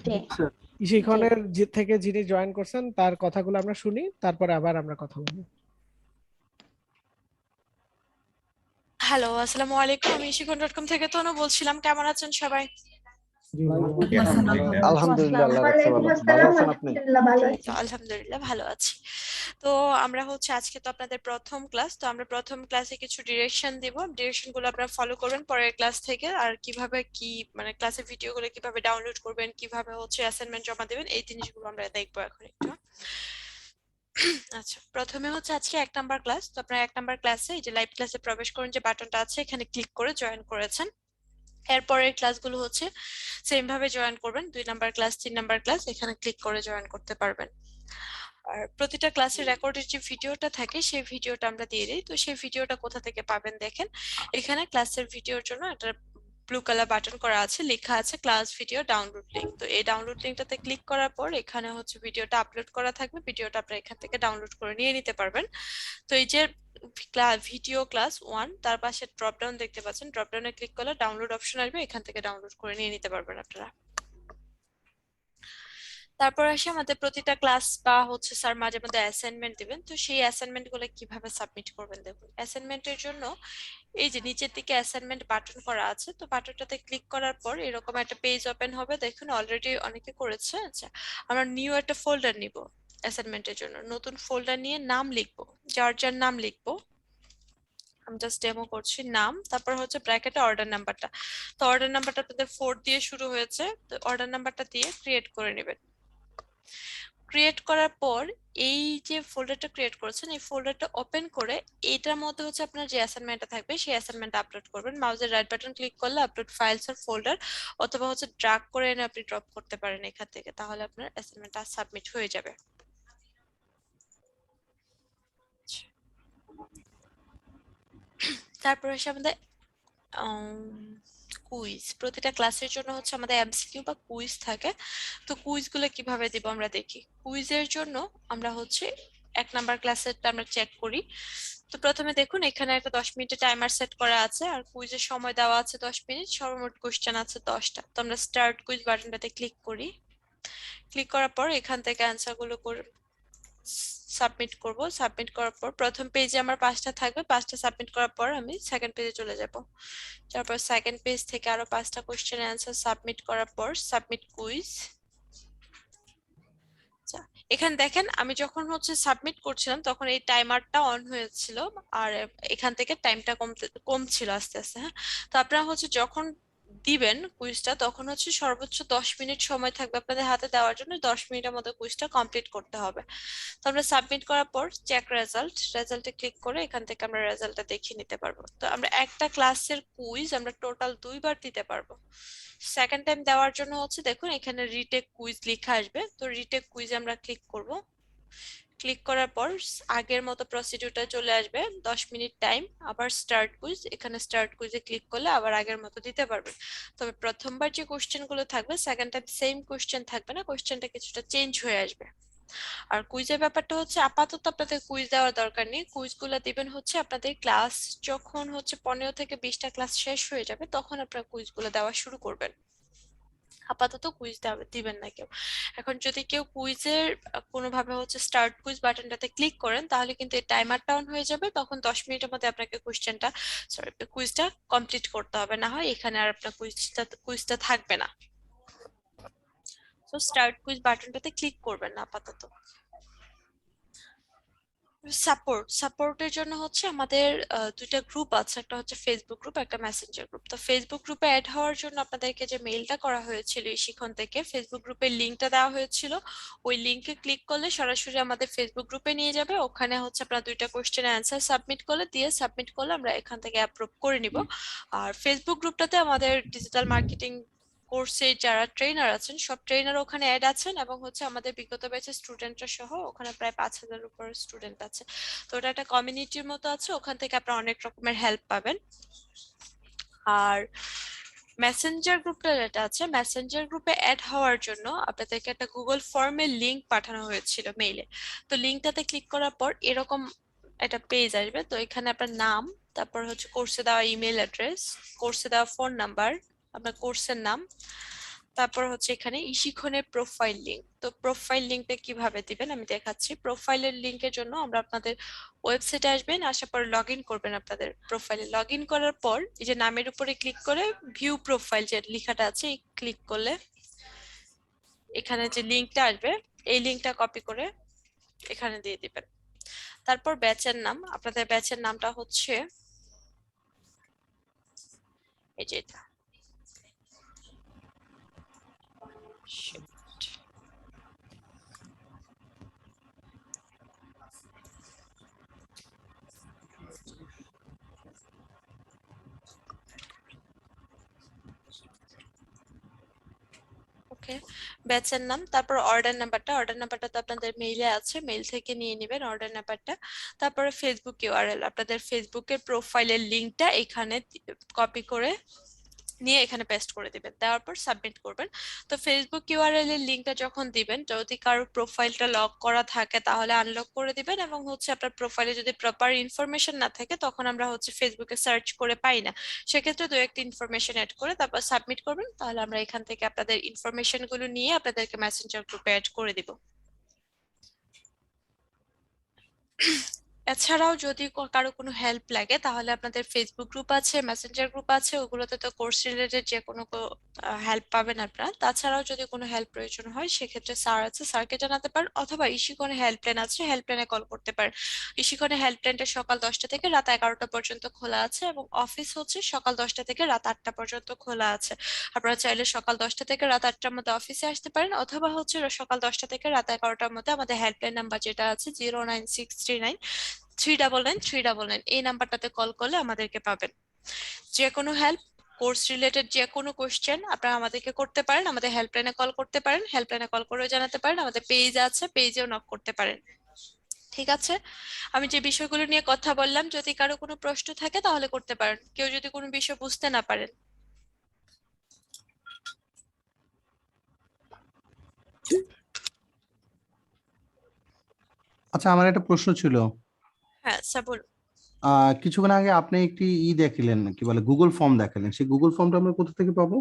ইশিখনের থেকে যিনি জয়েন করছেন তার কথাগুলো আমরা শুনি, তারপরে আবার আমরা কথা বলবো। হ্যালো, আসসালামু আলাইকুম। আমি ইশিকন.com থেকে তনু বলছিলাম। কেমন আছেন সবাই? আলহামদুলিল্লাহ, আল্লাহ রাখছে ভালো। ভালো আছেন আপনি? এই তো আলহামদুলিল্লাহ ভালো আছি। তো আমরা হচ্ছে আজকে তো আপনাদের প্রথম ক্লাস, তো আমরা প্রথম ক্লাসে কিছু ডিরেকশন দিব। ডিরেকশন গুলো আপনারা ফলো করবেন পরের ক্লাস থেকে। আর কিভাবে কি মানে ক্লাসের ভিডিওগুলো কিভাবে ডাউনলোড করবেন, কিভাবে হচ্ছে অ্যাসাইনমেন্ট জমা দেবেন, এই জিনিসগুলো আমরা দেখবো এখন একটু। আচ্ছা, প্রথমে হচ্ছে আজকে 1 নাম্বার ক্লাস। তো আপনারা 1 নাম্বার ক্লাসে এই যে লাইভ ক্লাসে প্রবেশ করেন যে বাটনটা আছে, এখানে ক্লিক করে জয়েন করেছেন। এরপরের ক্লাসগুলো হচ্ছে সেম ভাবে জয়েন করবেন। 2 নাম্বার ক্লাস, 3 নাম্বার ক্লাস এখানে ক্লিক করে জয়েন করতে পারবেন। আর প্রতিটা ক্লাসের রেকর্ডের যে ভিডিওটা থাকে সেই ভিডিওটা আমরা দিয়ে দিই। তো সেই ভিডিওটা কোথা থেকে পাবেন দেখেন, এখানে ক্লাসের ভিডিওর জন্য একটা ব্লু কালার বাটন করা আছে, লেখা আছে ক্লাস ভিডিও ডাউনলোড লিংক। তো এই ডাউনলোড লিংকটাতে ক্লিক করার পর এখানে হচ্ছে ভিডিওটা আপলোড করা থাকবে, ভিডিওটা আপনারা এখান থেকে ডাউনলোড করে নিয়ে নিতে পারবেন। তো এই যে ভিডিও ক্লাস 1 তার পাশে ড্রপ ডাউন দেখতে পাচ্ছেন, ড্রপ ডাউনে ক্লিক করলে ডাউনলোড অপশন আসবে, এখান থেকে ডাউনলোড করে নিয়ে নিতে পারবেন আপনারা। তারপর আসে আমাদের প্রতিটা ক্লাস বা হচ্ছে স্যার মাঝে মধ্যে অ্যাসাইনমেন্ট দিবেন। তো সেই অ্যাসাইনমেন্ট গুলো কিভাবে সাবমিট করবেন দেখুন। অ্যাসাইনমেন্টের জন্য এই যে নিচের দিকে অ্যাসাইনমেন্ট বাটন করা আছে, তো বাটনটাতে ক্লিক করার পর এরকম একটা পেজ ওপেন হবে। দেখুন অলরেডি অনেকে করেছে। আচ্ছা, আমরা নিউ একটা ফোল্ডার নিব অ্যাসাইনমেন্টের জন্য। নতুন ফোল্ডার নিয়ে নাম লিখবো, যার যার নাম লিখবো। আমি জাস্ট ডেমো করছি নাম, তারপর হচ্ছে ব্র্যাকেটে অর্ডার নাম্বারটা। তো অর্ডার নাম্বারটা আপনাদের 4 দিয়ে শুরু হয়েছে, তো অর্ডার নাম্বারটা দিয়ে ক্রিয়েট করে নেবেন। ক্রিয়েট করার পর এই যে ফোল্ডারটা ক্রিয়েট করেছেন, এই ফোল্ডারটা ওপেন করে এইটার মধ্যে হচ্ছে আপনার যে অ্যাসাইনমেন্টটা থাকবে সেই অ্যাসাইনমেন্টটা আপলোড করবেন। মাউসের রাইট বাটন ক্লিক করলে আপলোড ফাইলস অর ফোল্ডার, অথবা হচ্ছে ড্র্যাগ করে এনে আপনি ড্রপ করতে পারেন এখান থেকে, তাহলে আপনার অ্যাসাইনমেন্টটা সাবমিট হয়ে যাবে। তারপর এসে আমাদের কুইজ। প্রতিটা ক্লাসের জন্য হচ্ছে আমাদের এমসিকিউ বা কুইজ থাকে। তো কুইজগুলো কিভাবে দিব আমরা দেখি। কুইজের জন্য আমরা হচ্ছে 1 নাম্বার ক্লাসেরটা আমরা চেক করি। তো প্রথমে দেখুন এখানে একটা 10 মিনিটের টাইমার সেট করা আছে, আর কুইজের সময় দেওয়া আছে 10 মিনিট, সর্বমোট কোশ্চেন আছে 10টা। তো আমরা স্টার্ট কুইজ বাটনটাতে ক্লিক করি। ক্লিক করার পর এখান থেকে অ্যান্সারগুলো করে সাবমিট করব। সাবমিট করার পর প্রথম পেজে আমার 5টা থাকবে, 5টা সাবমিট করার পর আমি সেকেন্ড পেজে চলে যাব। তারপর সেকেন্ড পেজ থেকে আরো 5টা কোশ্চেন অ্যান্সার সাবমিট করার পর সাবমিট কুইজ। এখানে দেখেন আমি যখন হচ্ছে সাবমিট করছিলাম তখন এই টাইমারটা অন হয়েছিল, আর এখান থেকে টাইমটা কমছিল আস্তে আস্তে। হ্যাঁ, তো আপনারা হচ্ছে যখন দিবেন কুইজটা তখন হচ্ছে সর্বোচ্চ 10 মিনিট সময় থাকবে আপনাদের হাতে দেওয়ার জন্য। 10 মিনিটের মধ্যে কুইজটা কমপ্লিট করতে হবে। তো আমরা সাবমিট করার পর চেক রেজাল্টে ক্লিক করে এখান থেকে আমরা রেজাল্টটা দেখে নিতে পারবো। তো আমরা একটা ক্লাসের কুইজ আমরা টোটাল 2 বার দিতে পারবো। সেকেন্ড টাইম দেওয়ার জন্য হচ্ছে দেখুন এখানে রিটেক কুইজ লেখা আসবে, তো রিটেক কুইজে আমরা ক্লিক করব। ক্লিক করার পর আগের মতো প্রসিডিউরটা চলে আসবে, 10 মিনিট টাইম, আবার স্টার্ট কুইজ। এখানে স্টার্ট কুইজে ক্লিক করলে আবার আগের মতো দিতে পারবেন। তবে প্রথমবার যে কোশ্চেনগুলো থাকবে সেকেন্ড টাইম সেম কোশ্চেন থাকবে না, কোশ্চেনটা কিছুটা চেঞ্জ হয়ে আসবে। আর কুইজের ব্যাপারটা হচ্ছে আপাতত আপনাদের কুইজ দেওয়ার দরকার নেই। কুইজগুলো দিবেন হচ্ছে আপনাদের ক্লাস যখন হচ্ছে 15 থেকে 20টা ক্লাস শেষ হয়ে যাবে তখন আপনারা কুইজগুলো দেওয়া শুরু করবেন। আপাতত কুইজ দিবেন না কেউ। এখন যদি কেউ কুইজের কোনোভাবে হচ্ছে স্টার্ট কুইজ বাটনটাতে ক্লিক করেন তাহলে কিন্তু এই টাইমারটা অন হয়ে যাবে, তখন 10 মিনিটের মধ্যে আপনাকে কুইজটা কমপ্লিট করতে হবে, না হয় এখানে আর আপনার কুইজটা থাকবে না। তো স্টার্ট কুইজ বাটনটাতে ক্লিক করবেন না আপাতত। সাপোর্টের জন্য হচ্ছে আমাদের দুইটা গ্রুপ আছে, একটা হচ্ছে ফেসবুক গ্রুপ, একটা মেসেঞ্জার গ্রুপ। তো ফেসবুক গ্রুপে অ্যাড হওয়ার জন্য আপনাদেরকে যে মেইলটা করা হয়েছিল শিখন থেকে, ফেসবুক গ্রুপের লিঙ্কটা দেওয়া হয়েছিল, ওই লিঙ্কে ক্লিক করলে সরাসরি আমাদের ফেসবুক গ্রুপে নিয়ে যাবে। ওখানে হচ্ছে আপনারা দুইটা কোশ্চেনের অ্যান্সার সাবমিট করলে আমরা এখান থেকে অ্যাপ্রুভ করে নিব। আর ফেসবুক গ্রুপটাতে আমাদের ডিজিটাল মার্কেটিং কোর্সে যারা ট্রেনার আছেন সব ট্রেনার ওখানে অ্যাড আছেন, এবং হচ্ছে আমাদের বিগত ব্যাচের স্টুডেন্টরা সহ ওখানে প্রায় 5,000 উপর স্টুডেন্ট আছে। তো ওটা একটা কমিউনিটির মতো আছে, ওখান থেকে আপনারা অনেক রকমের হেল্প পাবেন। আর মেসেঞ্জার গ্রুপটা যেটা আছে, মেসেঞ্জার গ্রুপে অ্যাড হওয়ার জন্য আপনাদেরকে একটা গুগল ফর্মের লিংক পাঠানো হয়েছিল মেইলে। তো লিংকটাতে ক্লিক করার পর এরকম একটা পেজ আসবে। তো এখানে আপনার নাম, তারপর হচ্ছে কোর্সে দেওয়া ইমেল অ্যাড্রেস, কোর্সে দেওয়া ফোন নাম্বার, আপনার কোর্সের নাম, তারপর হচ্ছে এখানে ইশিখনের প্রোফাইল লিংক। তো প্রোফাইল লিংকটা কিভাবে দিবেন আমি দেখাচ্ছি। প্রোফাইলের লিংকের জন্য আমরা আপনাদের ওয়েবসাইটে আসবেন, আসার পর লগ ইন করবেন। আপনাদের প্রোফাইলে লগ ইন করার পর এই যে নামের উপরে ক্লিক করে ভিউ প্রোফাইল যে লেখাটা আছে ক্লিক করলে এখানে যে লিংকটা আসবে এই লিংকটা কপি করে এখানে দিয়ে দিবেন। তারপর ব্যাচের নাম, আপনাদের ব্যাচের নামটা হচ্ছে এই যে এটা, ওকে ব্যাচের নাম, তারপর অর্ডার নাম্বারটা তো আপনাদের মেইলে আছে, মেইল থেকে নিয়ে নেবেন অর্ডার নাম্বারটা। তারপরে ফেসবুক ইউআরএল, আপনাদের ফেসবুকের প্রোফাইলের লিংকটা এখানে কপি করে নিয়ে এখানে পেস্ট করে দিবেন, দেওয়ার পর সাবমিট করবেন। তো ফেসবুক ইউআরএল এর লিংকটা যখন দিবেন, যদি কারো প্রোফাইলটা লক করা থাকে তাহলে আনলক করে দিবেন, এবং হচ্ছে আপনার প্রোফাইলে যদি প্রপার ইনফরমেশন না থাকে তখন আমরা হচ্ছে ফেসবুকে সার্চ করে পাই না, সেক্ষেত্রে দু একটা ইনফরমেশন অ্যাড করে তারপর সাবমিট করবেন। তাহলে আমরা এখান থেকে আপনাদের ইনফরমেশন গুলো নিয়ে আপনাদেরকে মেসেঞ্জার গ্রুপে অ্যাড করে দিব। এছাড়াও যদি কারো কোনো হেল্প লাগে তাহলে আপনাদের ফেসবুক গ্রুপ আছে, মেসেঞ্জার গ্রুপ আছে, ওগুলোতে তো কোর্স রিলেটেড যে কোনো হেল্প পাবেন আপনারা। তাছাড়াও যদি কোনো হেল্প প্রয়োজন হয় সেক্ষেত্রে স্যার আছে, স্যারকে জানাতে পারেন, অথবা ইশিখনে হেল্পলাইন আছে, হেল্পলাইনে কল করতে পারেন। ইশিখনে হেল্পলাইনটা সকাল 10টা থেকে রাত 11টা পর্যন্ত খোলা আছে, এবং অফিস হচ্ছে সকাল 10টা থেকে রাত 8টা পর্যন্ত খোলা আছে। আপনারা চাইলে সকাল 10টা থেকে রাত 8টার মধ্যে অফিসে আসতে পারেন, অথবা হচ্ছে সকাল 10টা থেকে রাত 11টার মধ্যে আমাদের হেল্পলাইন নাম্বার যেটা আছে 09639 399 এই নাম্বারটাতে কল করলে আমাদেরকে পাবেন। যে কোনো হেল্প, কোর্স রিলেটেড যে কোনো কোশ্চেন আপনারা আমাদেরকে করতে পারেন, আমাদের হেল্পলাইনে কল করতে পারেন, হেল্পলাইনে কল করেও জানাতে পারেন, আমাদের পেজ আছে, পেজেও নক করতে পারেন। ঠিক আছে, আমি যে বিষয়গুলো নিয়ে কথা বললাম যদি কারো কোনো প্রশ্ন থাকে তাহলে করতে পারেন, কেউ যদি কোনো বিষয় বুঝতে না পারেন। আচ্ছা, আমার একটা প্রশ্ন ছিল। হ্যাঁ স্যার বলুন। কিছুক্ষণ আগে আপনি একটি দেখালেন, কি বলে, গুগল ফর্ম দেখালেন, সেই গুগল ফর্মটা আমরা কোথা থেকে পাবো?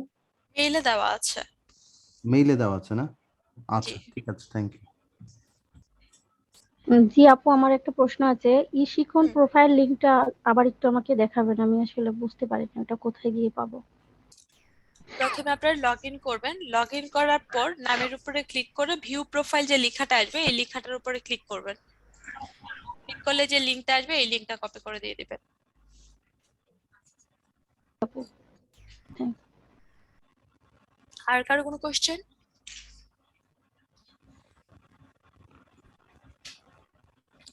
মেইলে দেওয়া আছে। মেইলে দেওয়া আছে না? আচ্ছা, ঠিক আছে, থ্যাংক ইউ। জি আপু, আমার একটা প্রশ্ন আছে। ইশিখন প্রোফাইল লিংকটা আবার একটু আমাকে দেখাবেন, আমি আসলে বুঝতে পারিনি ওটা কোথায় গিয়ে পাবো। প্রথমে আপনারা লগ ইন করবেন, লগ ইন করার পর নামের উপরে ক্লিক করে ভিউ প্রোফাইল যে লেখাটা আসবে এই লেখাটার উপরে ক্লিক করবেন। ক্লিক করলে যে লিংকটা আসবে এই লিংকটা কপি করে দিয়ে দিবেন। আর কারো কোনো কোশ্চেন?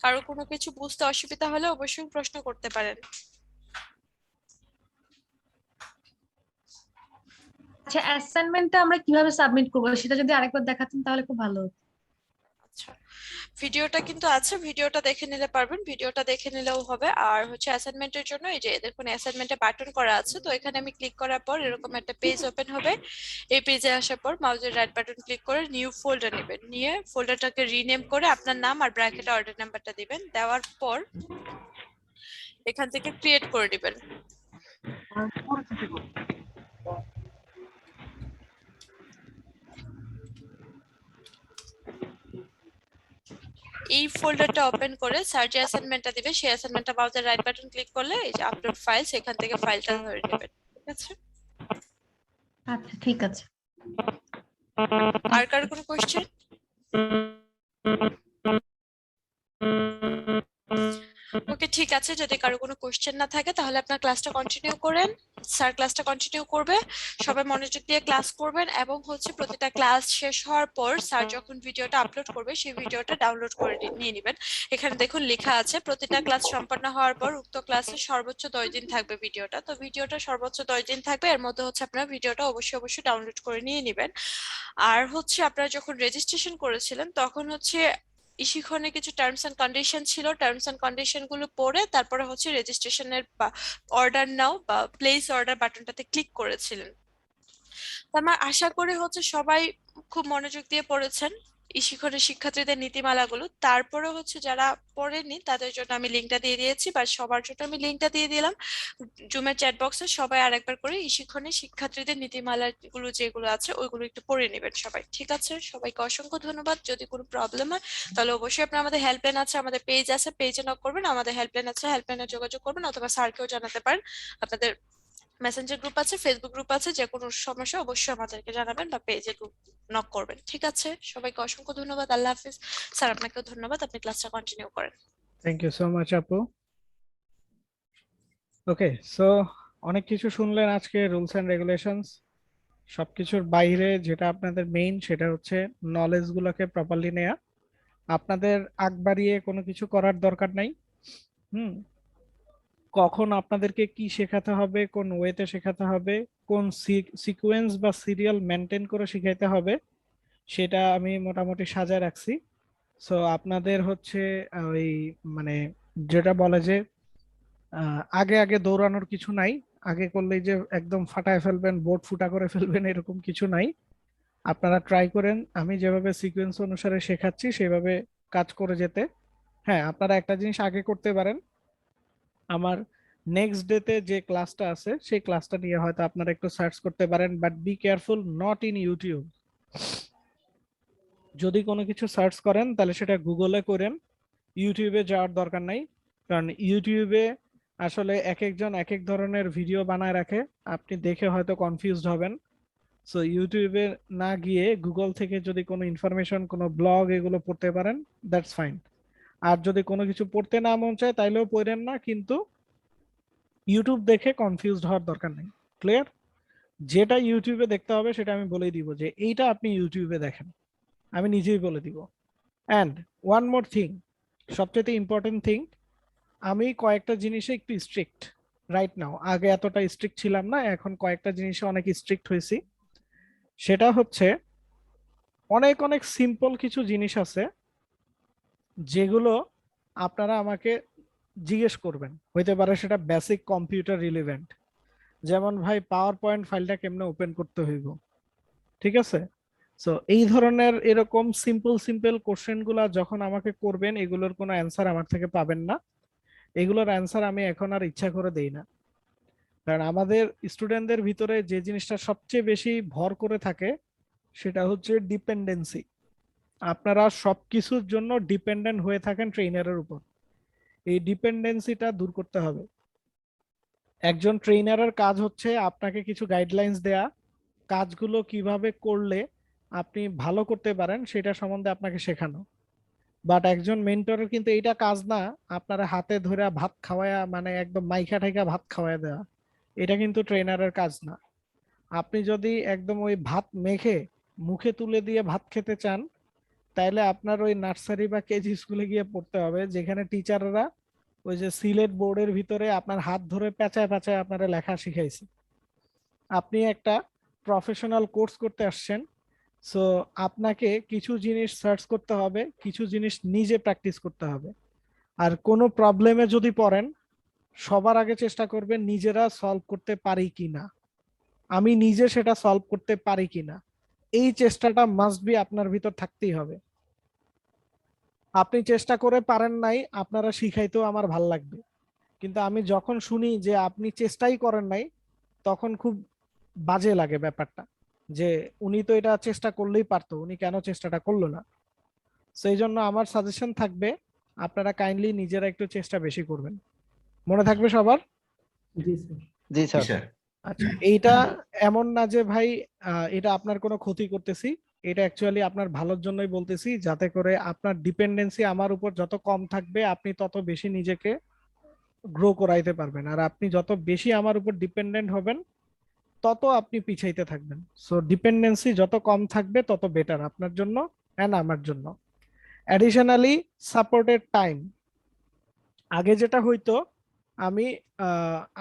কারো কোনো কিছু বুঝতে অসুবিধা হলে অবশ্যই প্রশ্ন করতে পারেন। আচ্ছা, অ্যাসাইনমেন্টটা আমরা কিভাবে সাবমিট করব সেটা যদি আরেকবার দেখাতেন তাহলে খুব ভালো হতো। আচ্ছা, ভিডিওটা কিন্তু আছে, ভিডিওটা দেখে নিলে পারবেন, ভিডিওটা দেখে নিলেও হবে। আর হচ্ছে অ্যাসাইনমেন্টের জন্য এই যে দেখুন অ্যাসাইনমেন্টে বাটন করা আছে, তো এখানে আমি ক্লিক করার পর এরকম একটা পেজ ওপেন হবে। এই পেজে আসার পর মাউসের রাইট বাটন ক্লিক করে নিউ ফোল্ডার নেবেন, নিয়ে ফোল্ডারটাকে রিনেম করে আপনার নাম আর ব্র্যাকেটে অর্ডার নাম্বারটা দিবেন, দেওয়ার পর এখান থেকে ক্রিয়েট করে দিবেন। এই ফোল্ডারটা ওপেন করে স্যার যে অ্যাসাইনমেন্টটা দিবে সেই অ্যাসাইনমেন্টটা মাউসের রাইট বাটন ক্লিক করলে এই যে আপলোড ফাইল, সেখান থেকে ফাইলটা ধরে নেবেন। ঠিক আছে? আচ্ছা ঠিক আছে। আর কারো কোনো কোশ্চেন? ওকে, ঠিক আছে। যদি কারো কোনো কোশ্চেন না থাকে তাহলে আপনার ক্লাসটা কন্টিনিউ করেন। স্যার ক্লাসটা কন্টিনিউ করবে, সবাই মনোযোগ দিয়ে ক্লাস করবেন এবং হচ্ছে প্রতিটা ক্লাস শেষ হওয়ার পর স্যার যখন ভিডিওটা আপলোড করবে সেই ভিডিওটা ডাউনলোড করে নিয়ে নেবেন। এখানে দেখুন লেখা আছে প্রতিটা ক্লাস সম্পন্ন হওয়ার পর উক্ত ক্লাসে সর্বোচ্চ 10 দিন থাকবে ভিডিওটা। তো ভিডিওটা সর্বোচ্চ 10 দিন থাকবে, এর মধ্যে হচ্ছে আপনারা ভিডিওটা অবশ্যই ডাউনলোড করে নিয়ে নেবেন। আর হচ্ছে আপনারা যখন রেজিস্ট্রেশন করেছিলেন তখন হচ্ছে ইশিখনে কিছু টার্মস এন্ড কন্ডিশন ছিল, টার্মস এন্ড কন্ডিশন গুলো পড়ে তারপরে হচ্ছে রেজিস্ট্রেশনের বা অর্ডার নাও বা প্লেস অর্ডার বাটনটাতে ক্লিক করেছিলেন। তো আমার আশা করি হচ্ছে সবাই খুব মনোযোগ দিয়ে পড়েছেন ইশিখনের শিক্ষার্থীদের নীতিমালাগুলো। তারপরে হচ্ছে যারা পড়েনি তাদের জন্য আমি লিঙ্কটা দিয়ে দিয়েছি, বা সবার জন্য আমি লিঙ্কটা দিয়ে দিলাম জুমের চ্যাট বক্সে। সবাই আরেকবার করে ইশিখনের শিক্ষার্থীদের নীতিমালাগুলো যেগুলো আছে ওইগুলো একটু পড়ে নেবেন সবাই, ঠিক আছে? সবাইকে অসংখ্য ধন্যবাদ। যদি কোনো প্রবলেম হয় তাহলে অবশ্যই আপনার আমাদের হেল্পলাইন আছে, আমাদের পেজ আছে, পেজে নক করবেন, আমাদের হেল্পলাইন আছে, হেল্পলাইনে যোগাযোগ করবেন, অথবা স্যারকেও জানাতে পারেন। আপনাদের মেসেঞ্জার গ্রুপ আছে, ফেসবুক গ্রুপ আছে, যে কোনো সমস্যা অবশ্যই আমাদেরকে জানাবেন বা পেজে নক করবেন, ঠিক আছে? সবাইকে অসংখ্য ধন্যবাদ। আল্লাহ হাফিজ। স্যার আপনাকেও ধন্যবাদ, আপনি ক্লাসটা কন্টিনিউ করেন। থ্যাংক ইউ সো মাচ আপু। ওকে, সো অনেক কিছু শুনলেন আজকে, রুলস এন্ড রেগুলেশনস। সবকিছুর বাইরে যেটা আপনাদের মেইন সেটা হচ্ছে নলেজ গুলোকে প্রপারলি নেয়া। আপনাদের আগ বাড়িয়ে কোনো কিছু করার দরকার নাই। কখন আপনাদেরকে কি শেখাতে হবে, কোন ওয়েতে শেখাতে হবে, কোন সিকোয়েন্স বা সিরিয়াল মেনটেন করে শিখাইতে হবে, সেটা আমি মোটামুটি সাজায় রাখছি। সো আপনাদের হচ্ছে ওই মানে যেটা বলে যে আগে আগে দৌড়ানোর কিছু নাই, আগে করলেই যে একদম ফাটায় ফেলবেন, বোর্ড ফুটা করে ফেলবেন, এরকম কিছু নাই। আপনারা ট্রাই করেন আমি যেভাবে সিকোয়েন্স অনুসারে শেখাচ্ছি সেভাবে কাজ করে যেতে। হ্যাঁ, আপনারা একটা জিনিস আগে করতে পারেন, আমার নেক্সট ডেতে যে ক্লাসটা আছে সেই ক্লাসটা নিয়ে হয়তো আপনারা একটু সার্চ করতে পারেন, but be careful not in YouTube. যদি কোনো কিছু সার্চ করেন তাহলে সেটা গুগলে করেন, ইউটিউবে যাওয়ার দরকার নাই। কারণ ইউটিউবে আসলে এক একজন এক এক ধরনের ভিডিও বানায় রাখে, আপনি দেখে হয়তো কনফিউজড হবেন। সো ইউটিউবে না গিয়ে গুগল থেকে যদি কোনো ইনফরমেশন, কোনো ব্লগ এগুলো পড়তে পারেন, দ্যাটস ফাইন। আর যদি কোনো কিছু পড়তে না মন চায় তাইলেও পড়েন না, কিন্তু ইউটিউব দেখে কনফিউজড হওয়ার দরকার নেই। ক্লিয়ার? যেটা ইউটিউবে দেখতে হবে সেটা আমি বলেই দিব যে এইটা আপনি ইউটিউবে দেখেন, আমি নিজেই বলে দিব। অ্যান্ড ওয়ান মোর থিং, সবচেয়ে ইম্পর্টেন্ট থিং, আমি কয়েকটা জিনিসে একটু স্ট্রিক্ট রাইট নাও। আগে এতটা স্ট্রিক্ট ছিলাম না, এখন কয়েকটা জিনিসে অনেক স্ট্রিক্ট হয়েছি। সেটা হচ্ছে অনেক অনেক সিম্পল কিছু জিনিস আছে যেগুলো আপনারা আমাকে জিজ্ঞেস করবেন, হইতে পারে সেটা বেসিক কম্পিউটার রিলেভেন্ট, যেমন ভাই পাওয়ার পয়েন্ট ফাইলটা কেমনে ওপেন করতে হইব, ঠিক আছে? সো এই ধরনের এরকম সিম্পল কোশ্চেন গুলা যখন আমাকে করবেন, এগুলোর কোনো অ্যান্সার আমার থেকে পাবেন না। এগুলোর অ্যান্সার আমি এখন আর ইচ্ছা করে দেই না, কারণ আমাদের স্টুডেন্টদের ভিতরে যে জিনিসটা সবচেয়ে বেশি ভর করে থাকে সেটা হচ্ছে ডিপেন্ডেন্সি। আপনারা সবকিছুর জন্য ডিপেন্ডেন্ট হয়ে থাকেন ট্রেনারের উপর, এই ডিপেন্ডেন্সিটা দূর করতে হবে। একজন ট্রেনারের কাজ হচ্ছে আপনাকে কিছু গাইডলাইন্স দেয়া, কাজগুলো কিভাবে করলে আপনি ভালো করতে পারেন সেটা সম্বন্ধে আপনাকে শেখানো। বাট একজন মেন্টরের কিন্তু এইটা কাজ না, আপনারা হাতে ধরে ভাত খাওয়ায়া, মানে একদম মাইখা ঠাইকা ভাত খাওয়ায় দেওয়া, এটা কিন্তু ট্রেনারের কাজ না। আপনি যদি একদম ওই ভাত মেখে মুখে তুলে দিয়ে ভাত খেতে চান, তাইলে আপনার ওই নার্সারি বা কেজি স্কুলে গিয়ে পড়তে হবে, যেখানে টিচাররা ওই যে সিলেট বোর্ডের ভিতরে আপনার হাত ধরে পেঁচায় পেঁচায় আপনারা লেখা শিখাইছে। আপনি একটা প্রফেশনাল কোর্স করতে আসছেন, সো আপনাকে কিছু জিনিস সার্চ করতে হবে, কিছু জিনিস নিজে প্র্যাকটিস করতে হবে। আর কোনো প্রবলেমে যদি পড়েন, সবার আগে চেষ্টা করবেন নিজেরা সলভ করতে পারি কিনা, আমি নিজে সেটা সলভ করতে পারি কিনা, এই চেষ্টাটা মাস্ট বি আপনার ভিতর থাকতেই হবে। আপনি চেষ্টা করে পারেন নাই, আপনারা শিখাইতেও আমার ভাল লাগবে, কিন্তু আমি যখন শুনি যে আপনি চেষ্টাই করেন নাই, তখন খুব বাজে লাগে ব্যাপারটা, যে উনি তো এটা চেষ্টা করলেই পারতো, উনি কেন চেষ্টাটা করলো না। সেই জন্য আমার সাজেশন থাকবে আপনারা কাইন্ডলি নিজেরা একটু চেষ্টা বেশি করবেন। মনে থাকবে সবার? জি স্যার। আচ্ছা, এইটা এমন না যে ভাই এটা আপনার কোনো ক্ষতি করতেছি, এটা অ্যাকচুয়ালি আপনার ভালোর জন্যই বলতেছি, যাতে করে আপনার ডিপেন্ডেন্সি আমার উপর যত কম থাকবে আপনি তত বেশি নিজেকে গ্রো করাইতে পারবেন। আর আপনি যত বেশি আমার উপর ডিপেন্ডেন্ট হবেন তত আপনি পিছাইতে থাকবেন। সো ডিপেন্ডেন্সি যত কম থাকবে তত বেটার আপনার জন্য এন্ড আমার জন্য। অ্যাডিশনালি সাপোর্টেড টাইম, আগে যেটা হইতো আমি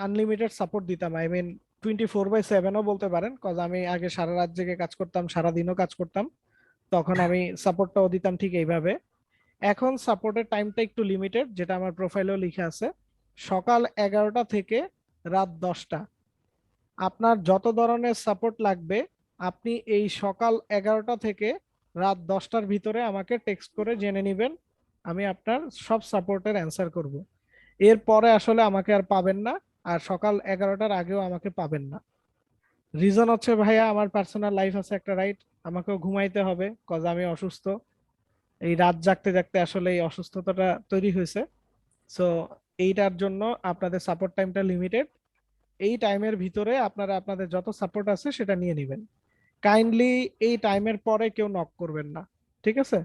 আনলিমিটেড সাপোর্ট দিতাম, আই মিন 24/7ও বলতে পারেন, কজ আমি আগে সারা রাত জেগে কাজ করতাম, সারা দিনও কাজ করতাম, তখন আমি সাপোর্টটাও দিতাম ঠিক এইভাবে। এখন সাপোর্টের টাইমটা একটু লিমিটেড, যেটা আমার প্রোফাইলেও লিখে আছে, সকাল 11টা থেকে রাত 10টা। আপনার যত ধরনের সাপোর্ট লাগবে আপনি এই সকাল 11টা থেকে রাত 10টার ভিতরে আমাকে টেক্সট করে জেনে নেবেন, আমি আপনার সব সাপোর্টের অ্যান্সার করব। এরপরে আসলে আমাকে আর পাবেন না, আর সকাল 11টার আগেও আমাকে পাবেন না। রিজন হচ্ছে ভাইয়া আমার পার্সোনাল লাইফ আছে একটা, রাইট? আমাকেও ঘুমাইতে হবে, কজ আমি অসুস্থ। এই রাত জাগতে জাগতে আসলে এই অসুস্থতাটা তৈরি হয়েছে। সো এইটার জন্য আপনাদের সাপোর্ট টাইমটা লিমিটেড। এই টাইমের ভিতরে আপনারা আপনাদের যত সাপোর্ট আছে সেটা নিয়ে নেবেন। কাইন্ডলি এই টাইমের পরে কেউ নক করবেন না, ঠিক আছে?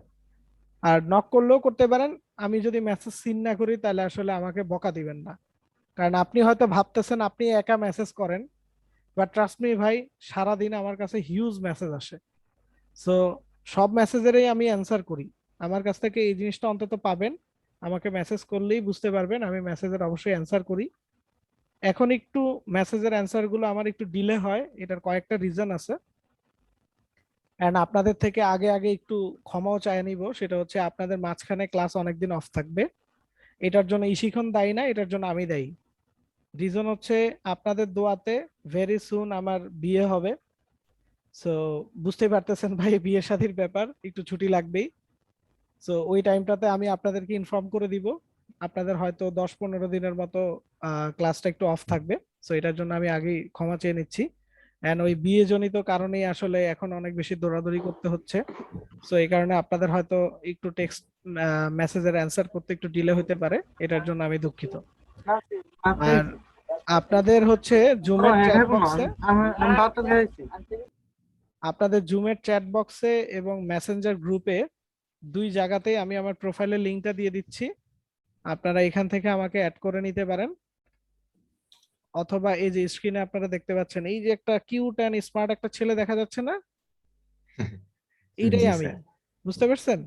আর নক করলেও করতে পারেন, আমি যদি মেসেজ সিন না করি তাহলে আসলে আমাকে বকা দিবেন না, কারণ আপনি হয়তো ভাবতেছেন আপনি একা মেসেজ করেন, বাট ট্রাস্ট মি ভাই, সারাদিন আমার কাছে হিউজ মেসেজ আসে। সো সব মেসেজেরই আমি অ্যান্সার করি, আমার কাছ থেকে এই জিনিসটা অন্তত পাবেন। আমাকে মেসেজ করলেই বুঝতে পারবেন আমি মেসেজের অবশ্যই অ্যান্সার করি। এখন একটু মেসেজের অ্যান্সার গুলো আমার একটু ডিলে হয়, এটার কয়েকটা রিজন আছে, এন্ড আপনাদের থেকে আগে আগে একটু ক্ষমাও চাই নিব। সেটা হচ্ছে আপনাদের মাঝখানে ক্লাস অনেকদিন অফ থাকবে, এটার জন্য ইশিখন দায়ী না, এটার জন্য আমি দায়ী। রিজন হচ্ছে আপনাদের দোয়াতে ভেরি সুন আমার বিয়ে হবে। সো বুঝতেই পারতেছেন ভাই, বিয়ে শাদীর ব্যাপার, একটু ছুটি লাগবেই। সো ওই টাইমটাতে আমি আপনাদেরকে ইনফর্ম করে দিব, আপনাদের হয়তো 10-15 দিনের মতো ক্লাসটা একটু অফ থাকবে। সো এটার জন্য আমি আগেই ক্ষমা চেয়ে নিচ্ছি। এন্ড ওই বিয়ে জনিত কারণেই আসলে এখন অনেক বেশি দৌড়াদৌড়ি করতে হচ্ছে। সো এই কারণে আপনাদের হয়তো একটু টেক্সট মেসেজের অ্যান্সার করতে একটু ডিলে হতে পারে, এটার জন্য আমি দুঃখিত। আর আপনাদের হচ্ছে জুমের চ্যাট বক্সে, আপনাদের জুমের চ্যাট বক্সে এবং মেসেঞ্জার গ্রুপে দুই জায়গাতেই আমি আমার প্রোফাইলের লিংকটা দিয়ে দিচ্ছি, আপনারা এখান থেকে আমাকে অ্যাড করে নিতে পারেন। অথবা এই যে স্ক্রিনে আপনারা দেখতে পাচ্ছেন, এই যে একটা কিউট এন্ড স্মার্ট একটা ছেলে দেখা যাচ্ছে না, এইটাই আমি, বুঝতে পারছেন?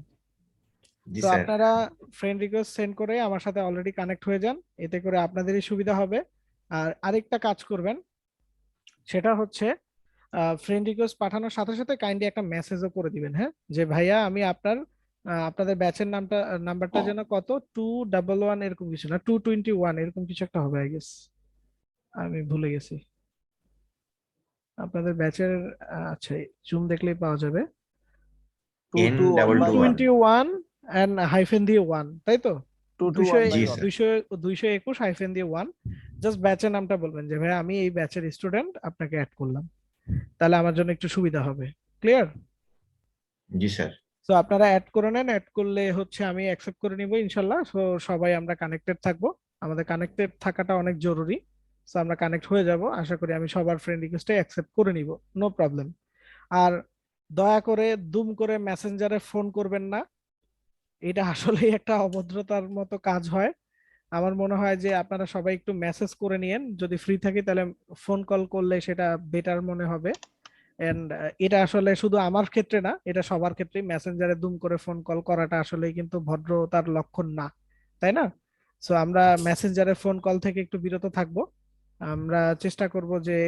তো আপনারা ফ্রেন্ড রিকোয়েস্ট সেন্ড করে আমার সাথে অলরেডি কানেক্ট হয়ে যান, এতে করে আপনাদেরই সুবিধা হবে। আর আরেকটা কাজ করবেন, সেটা হচ্ছে ফ্রেন্ড রিকোয়েস্ট পাঠানোর সাথে সাথে কাইন্ডলি একটা মেসেজও করে দিবেন, হ্যাঁ, যে ভাইয়া আমি আপনাদের ব্যাচের নাম্বারটা যেন কত 211 এরকম কিছু না, 221 এরকম কিছু একটা হবে, আই গেস, আমি ভুলে গেছি আপনাদের ব্যাচের। আচ্ছা, জুম দেখলেই পাওয়া যাবে, 221 এন্ড হাইফেন দিয়ে 1, তাই তো? 221 হাইফেন দিয়ে 1, জাস্ট ব্যাচের নামটা বলবেন যে ভাই আমি এই ব্যাচের স্টুডেন্ট, আপনাকে অ্যাড করলাম, তাহলে আমার জন্য একটু সুবিধা হবে। ক্লিয়ার? জি স্যার। তো আপনারা অ্যাড করে নেন, অ্যাড করলে হচ্ছে আমি অ্যাকসেপ্ট করে নিব ইনশাল্লাহ। সো সবাই আমরা কানেক্টেড থাকবো, আমাদের কানেক্টেড থাকাটা অনেক জরুরি। সো আমরা কানেক্ট হয়ে যাব, আশা করি আমি সবার ফ্রেন্ড রিকোয়েস্টে অ্যাকসেপ্ট করে নিব, নো প্রবলেম। আর দয়া করে দুম করে মেসেঞ্জারে ফোন করবেন না, এটা আসলে একটা অভদ্রতার মতো কাজ হয়। আমার মনে হয় যে আপনারা সবাই একটু মেসেজ করে নিয়েন, যদি ফ্রি থাকি তাহলে ফোন কল করলে সেটা বেটার মনে হবে। এন্ড এটা আসলে শুধু আমার ক্ষেত্রে না, এটা সবার ক্ষেত্রেই, মেসেঞ্জারে দুম করে ফোন কল করাটা আসলে কিন্তু ভদ্রতার লক্ষণ না, তাই না? সো আমরা মেসেঞ্জারে ফোন কল থেকে একটু বিরত থাকবো, আমরা চেষ্টা করব যে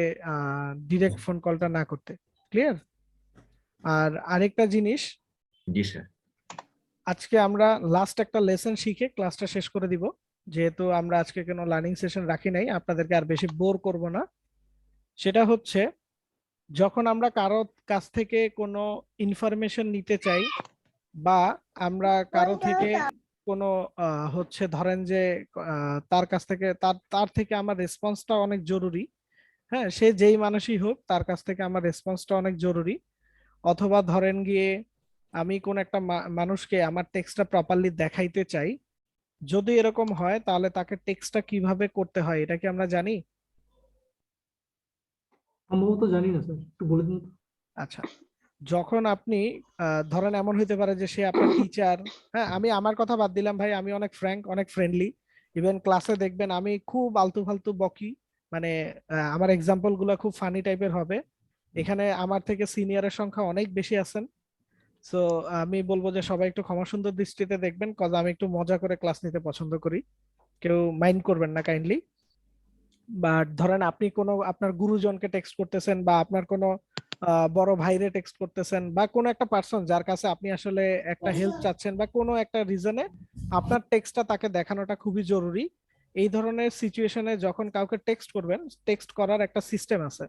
ডিরেক্ট ফোন কলটা না করতে। ক্লিয়ার? আর আরেকটা জিনিস, জি স্যার, আজকে আমরা লাস্ট একটা লেসন শিখে ক্লাসটা শেষ করে দিব, যেহেতু আমরা আজকে কোনো লার্নিং সেশন রাখি নাই, আপনাদেরকে আর বেশি বোর করব না। সেটা হচ্ছে, যখন আমরা কারো কাছ থেকে কোনো ইনফরমেশন নিতে চাই, বা আমরা কারো থেকে কোনো হচ্ছে ধরেন যে তার কাছ থেকে তার থেকে আমার রেসপন্সটা অনেক জরুরি, হ্যাঁ, সে যেই মানুষই হোক তার কাছ থেকে আমার রেসপন্সটা অনেক জরুরি। অথবা ধরেন গিয়ে আমি কোন একটা মানুষকে আমার টেক্সটটা প্রপারলি দেখাইতে চাই, যদি এরকম হয় তাহলে তাকে টেক্সটটা কিভাবে করতে হয় এটা কি আমরা জানি? সম্ভবত জানি না স্যার, একটু বলে দিন। আচ্ছা, যখন আপনি ধরেন এমন হইতে পারে যে সে আপনার টিচার, হ্যাঁ, আমি আমার কথা বাদ দিলাম ভাই, আমি অনেক ফ্র্যাঙ্ক, অনেক ফ্রেন্ডলি, ইভেন ক্লাসে দেখবেন আমি খুব আলতু ফালতু বকি, মানে আমার এক্সাম্পল গুলা খুব ফানি টাইপের হবে। এখানে আমার থেকে সিনিয়রের সংখ্যা অনেক বেশি আছেন, সো আমি বলবো যে সবাই একটু ক্ষমা সুন্দর দৃষ্টিতে দেখবেন, কজ আমি একটু মজা করে ক্লাস নিতে পছন্দ করি, কেউ মাইন্ড করবেন না কাইন্ডলি। বাট ধরেন আপনি কোনো আপনার গুরুজনকে টেক্সট করতেছেন, বা আপনার কোনো বড় ভাইরে টেক্সট করতেছেন, বা কোনো একটা পার্সন যার কাছে আপনি আসলে একটা হেল্প চাচ্ছেন, বা কোনো একটা রিজনে আপনার টেক্সটটা তাকে দেখানোটা খুবই জরুরি। এই ধরনের সিচুয়েশনে যখন কাউকে টেক্সট করবেন, টেক্সট করার একটা সিস্টেম আছে।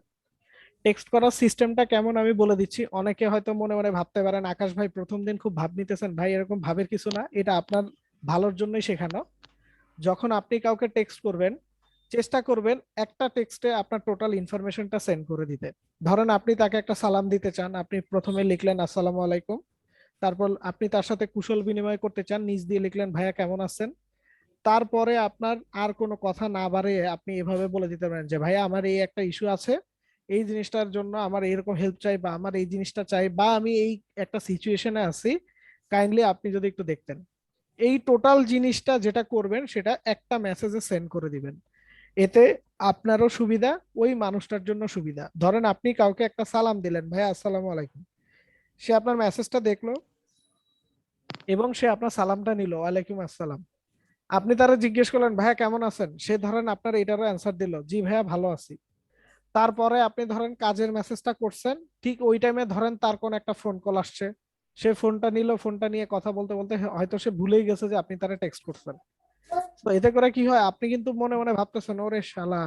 টেক্সট করার সিস্টেমটা কেমন আমি বলে দিচ্ছি। অনেকে হয়তো মনে মনে ভাবতে পারেন আকাশ ভাই প্রথম দিন খুব ভাব নিতেছেন, ভাই এরকম ভাবের কিছু না, এটা আপনার ভালোর জন্যই শেখানো। যখন আপনি কাউকে টেক্সট করবেন, চেষ্টা করবেন একটা টেক্সটে আপনার টোটাল ইনফরমেশনটা সেন্ড করে দিতে। ধরেন আপনি তাকে একটা সালাম দিতে চান, আপনি প্রথমে লিখলেন আসসালামু আলাইকুম, তারপর আপনি তার সাথে কুশল বিনিময় করতে চান, নিচ দিয়ে লিখলেন ভাইয়া কেমন আছেন। তারপরে আপনার আর কোনো কথা না বাড়িয়ে আপনি এভাবে বলে দিতে পারেন যে ভাইয়া আমার এই একটা ইস্যু আছে, এই জিনিসটার জন্য আমার এইরকম হেল্প চাই, বা আমার এই জিনিসটা চাই, বা আমি এই একটা সিচুয়েশনে আছি, কাইন্ডলি আপনি যদি একটু দেখতেন। এই টোটাল জিনিসটা যেটা করবেন সেটা একটা মেসেজে সেন্ড করে দিবেন। এতে আপনারও সুবিধা, ওই মানুষটার জন্য সুবিধা। ধরেন আপনি কাউকে একটা সালাম দিলেন, ভাইয়া আসসালামু আলাইকুম, সে আপনার মেসেজটা দেখলো এবং সে আপনার সালামটা নিল, ওয়ালাইকুম আসসালাম। আপনি তারা জিজ্ঞেস করলেন ভাইয়া কেমন আছেন, সে ধরেন আপনার এটারও অ্যান্সার দিল, জি ভাইয়া ভালো আছি। তারপরে আপনি ধরেন কাজের মেসেজটা করছেন, ঠিক ওই টাইমে ধরেন তার কোন একটা ফোন কল আসছে, সে ফোনটা নিল, ফোনটা নিয়ে কথা বলতে বলতে হয়তো সে ভুলেই গেছে যে আপনি তারা টেক্সট করছেন। তো এতে করে কি হয়, আপনি কিন্তু মনে মনে ভাবতেছেন ওরে শালা,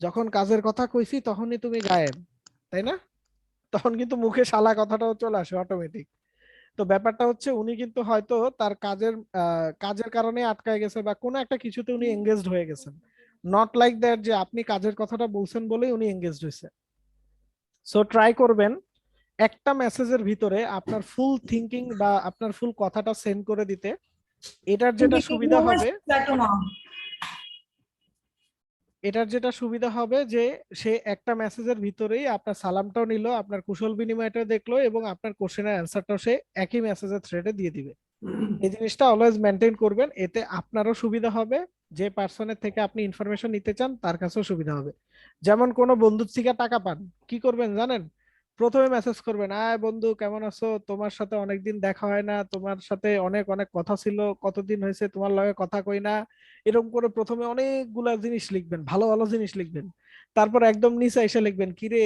যখন কাজের কথা কইছি তখনই তুমি গায়েব, তাই না? তখন কিন্তু মুখে শালা কথাটাও চলে আসে অটোমেটিক। তো ব্যাপারটা হচ্ছে উনি কিন্তু হয়তো তার কাজের কারণে আটকায় গেছে, বা কোনো একটা কিছুতে উনি এঙ্গেজড হয়ে গেছেন। নট লাইক দ্যাট যে আপনি কাজের কথাটা বলছেন বলেই উনি এঙ্গেজড হয়েছে। সো ট্রাই করবেন একটা মেসেজের ভিতরে আপনার ফুল থিঙ্কিং বা আপনার ফুল কথাটা সেন্ড করে দিতে। এটার যেটা সুবিধা হবে, যে সে একটা মেসেজের ভিতরেই আপনার সালামটাও নিল, আপনার কুশল বিনিময়টা দেখলো, এবং আপনার কোশ্চেনের অ্যান্সারটাও সে একই মেসেজের থ্রেডে দিয়ে দিবে। এই জিনিসটা অলওয়েজ মেনটেন করবেন, এতে আপনারও সুবিধা হবে, যে পার্সনের থেকে আপনি ইনফরমেশন নিতে চান তার কাছেও সুবিধা হবে। যেমন কোনো বন্ধুর থেকে টাকা পান, কি করবেন জানেন? প্রথমে মেসেজ করবেন, আয় বন্ধু কেমন আছো, তোমার সাথে অনেকদিন দেখা হয় না, তোমার সাথে অনেক অনেক কথা ছিল, কতদিন হয়েছে তোমার লগে কথা কই না। এরকম করে প্রথমে অনেকগুলা জিনিস লিখবেন, ভালো ভালো জিনিস লিখবেন। তারপর একদম নিচে এসে লিখবেন, কিরে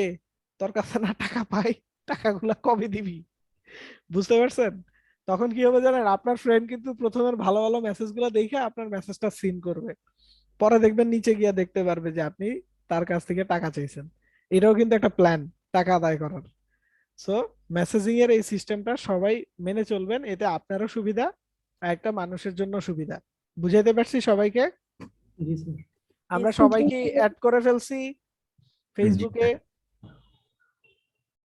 তোর কাছে না টাকা পাই, টাকাগুলা কবে দিবি। বুঝতে পারছেন? তখন কি হবে জানেন, আপনার ফ্রেন্ড কিন্তু প্রথমের ভালো ভালো মেসেজ গুলা দেখে আপনার মেসেজটা সিন করবে, পরে দেখবেন নিচে গিয়া দেখতে পারবে যে আপনি তার কাছ থেকে টাকা চাইছেন। এটাও কিন্তু একটা প্ল্যান টাকা আদায় করার। সো মেসেজিং এর এই সিস্টেমটা সবাই মেনে চলবেন, এতে আপনারও সুবিধা আর একটা মানুষের জন্য সুবিধা। বুঝাইতে পারছি সবাইকে? জি স্যার। আমরা সবাইকে অ্যাড করে ফেলছি ফেসবুকে?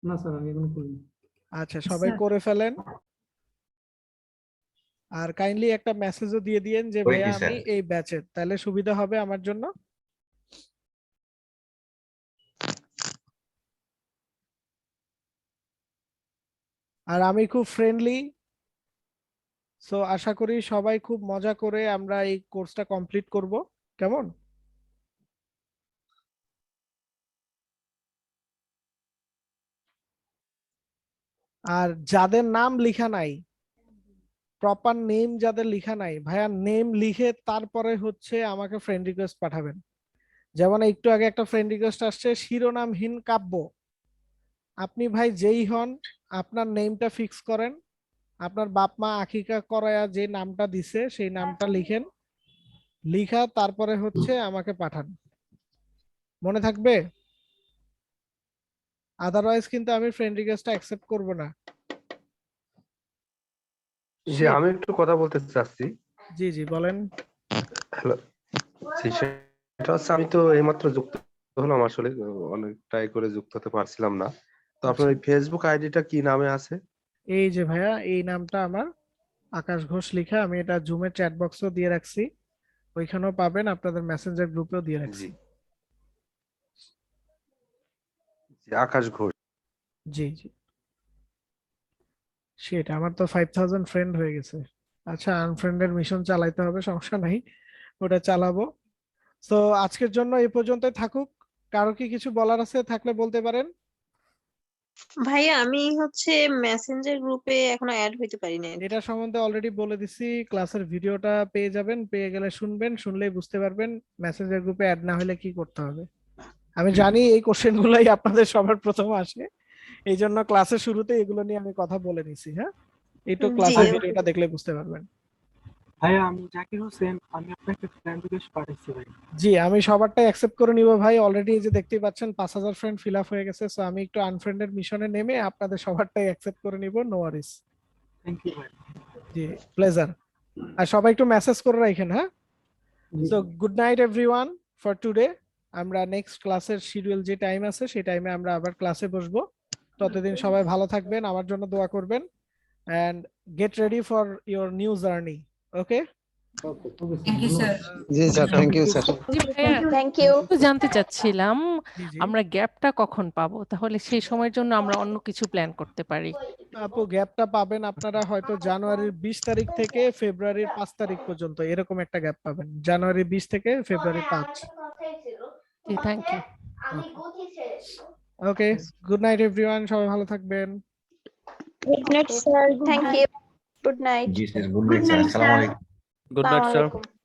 না স্যার, আমি এখনো করিনি। আচ্ছা, সবাই করে ফেলেন। আর কাইন্ডলি একটা মেসেজও দিয়ে দিয়েন যে ভাইয়া আমি এই ব্যাচের, তাহলে সুবিধা হবে আমার জন্য। আর আমি খুব ফ্রেন্ডলি, সো আশা করি সবাই খুব মজা করে আমরা এই কোর্সটা কমপ্লিট করব। কেমন? আর যাদের নাম লেখা নাই, প্রপার নেম যাদের লেখা নাই, ভাইয়া নেম লিখে তারপরে হচ্ছে আমাকে ফ্রেন্ড রিকোয়েস্ট পাঠাবেন। যেমন একটু আগে একটা ফ্রেন্ড রিকোয়েস্ট আসছে, শিরোনামহীন কাব্য। আপনি ভাই যেই হন, আপনার নেমটা ফিক্স করেন, আপনার বাপ মা আকিকা করায়া যে নামটা দিছে সেই নামটা লিখেন, লিখা তারপরে হচ্ছে আমাকে পাঠান। মনে থাকবে? আদারওয়াইজ কিন্তু আমি ফ্রেন্ড রিকোয়েস্টটা অ্যাকসেপ্ট করব না। জি, আমি একটু কথা বলতে চাচ্ছি। জি জি বলেন। হ্যালো, সেটা হচ্ছে আমি তো এইমাত্র যুক্ত হলাম, আসলে অনেক ট্রাই করে যুক্ত হতে পারছিলাম না। তো আপনার এই ফেসবুক আইডিটা কি নামে আছে? এই যে ভাইয়া, এই নামটা আমার আকাশ ঘোষ লেখা, আমি এটা জুমের চ্যাট বক্সও দিয়ে রাখছি, ওইখানেও পাবেন, আপনাদের মেসেঞ্জার গ্রুপেও দিয়ে রাখছি। জি, আকাশ ঘোষ। জি জি, সেটা আমার তো 5000 ফ্রেন্ড হয়ে গেছে। আচ্ছা, আনফ্রেন্ডের মিশন চালাইতে হবে, সমস্যা নাই। ওটা চালাবো। তো আজকের জন্য এই পর্যন্তই থাকুক। কারো কি কিছু বলার আছে থাকলে বলতে পারেন। ভাইয়া আমি হচ্ছে মেসেঞ্জার গ্রুপে এখনো অ্যাড হইতে পারি নাই। এটা সম্বন্ধে অলরেডি বলে দিছি, ক্লাসের ভিডিওটা পেয়ে যাবেন, পেয়ে গেলে শুনবেন, শুনলেই বুঝতে পারবেন মেসেঞ্জার গ্রুপে অ্যাড না হলে কি করতে হবে। আমি জানি এই কোশ্চেন গুলাই আপনাদের সবার প্রথম আসে, এই জন্য ক্লাসের শুরুতে এগুলো নিয়ে আমি কথা বলে নিছি। হ্যাঁ, একটু ক্লাসের ভিডিওটা দেখলে বুঝতে পারবেন। ভাইয়া আমি জাকির হোসেন, আমি আপনাকে ফ্রেন্ড রিকোয়েস্ট পাঠাইছি ভাই। জি, আমি সবারটাই অ্যাকসেপ্ট করে নিব ভাই। অলরেডি এই যে দেখতেই পাচ্ছেন 5000 ফ্রেন্ড ফিল আপ হয়ে গেছে, সো আমি একটু আনফ্রেন্ডের মিশনে নেমে আপনাদের সবারটাই অ্যাকসেপ্ট করে নিব। No Warsi. থ্যাংক ইউ ভাই। জি, প্লেজার। আর সবাই একটু মেসেজ করে রাখেন। হ্যাঁ, so good night everyone for today. আমরা নেক্সট ক্লাসের শিডিউল যে টাইম আছে সেই টাইমে আমরা আবার ক্লাসে বসবো। ততদিন সবাই ভালো থাকবেন, আমার জন্য দোয়া করবেন, and get ready for your new journey. Okay? Thank you sir. জি sir, thank you sir. Thank you. জানতে চাচ্ছিলাম আমরা গ্যাপটা কখন পাবো, তাহলে সেই সময়ের জন্য আমরা অন্য কিছু প্ল্যান করতে পারি। আপু গ্যাপটা পাবেন আপনারা হয়তো জানুয়ারির 20 তারিখ থেকে ফেব্রুয়ারির 5 তারিখ পর্যন্ত, এরকম একটা গ্যাপ পাবেন। জানুয়ারি 20 থেকে ফেব্রুয়ারি 5। জি, thank you. Okay, good night everyone, সবাই ভালো থাকবেন। Good night sir, thank you. Good night. জি স্যার, গুড নাইট স্যার, আসসালামু আলাইকুম। Good night sir. আসসালামু আলাইকুম।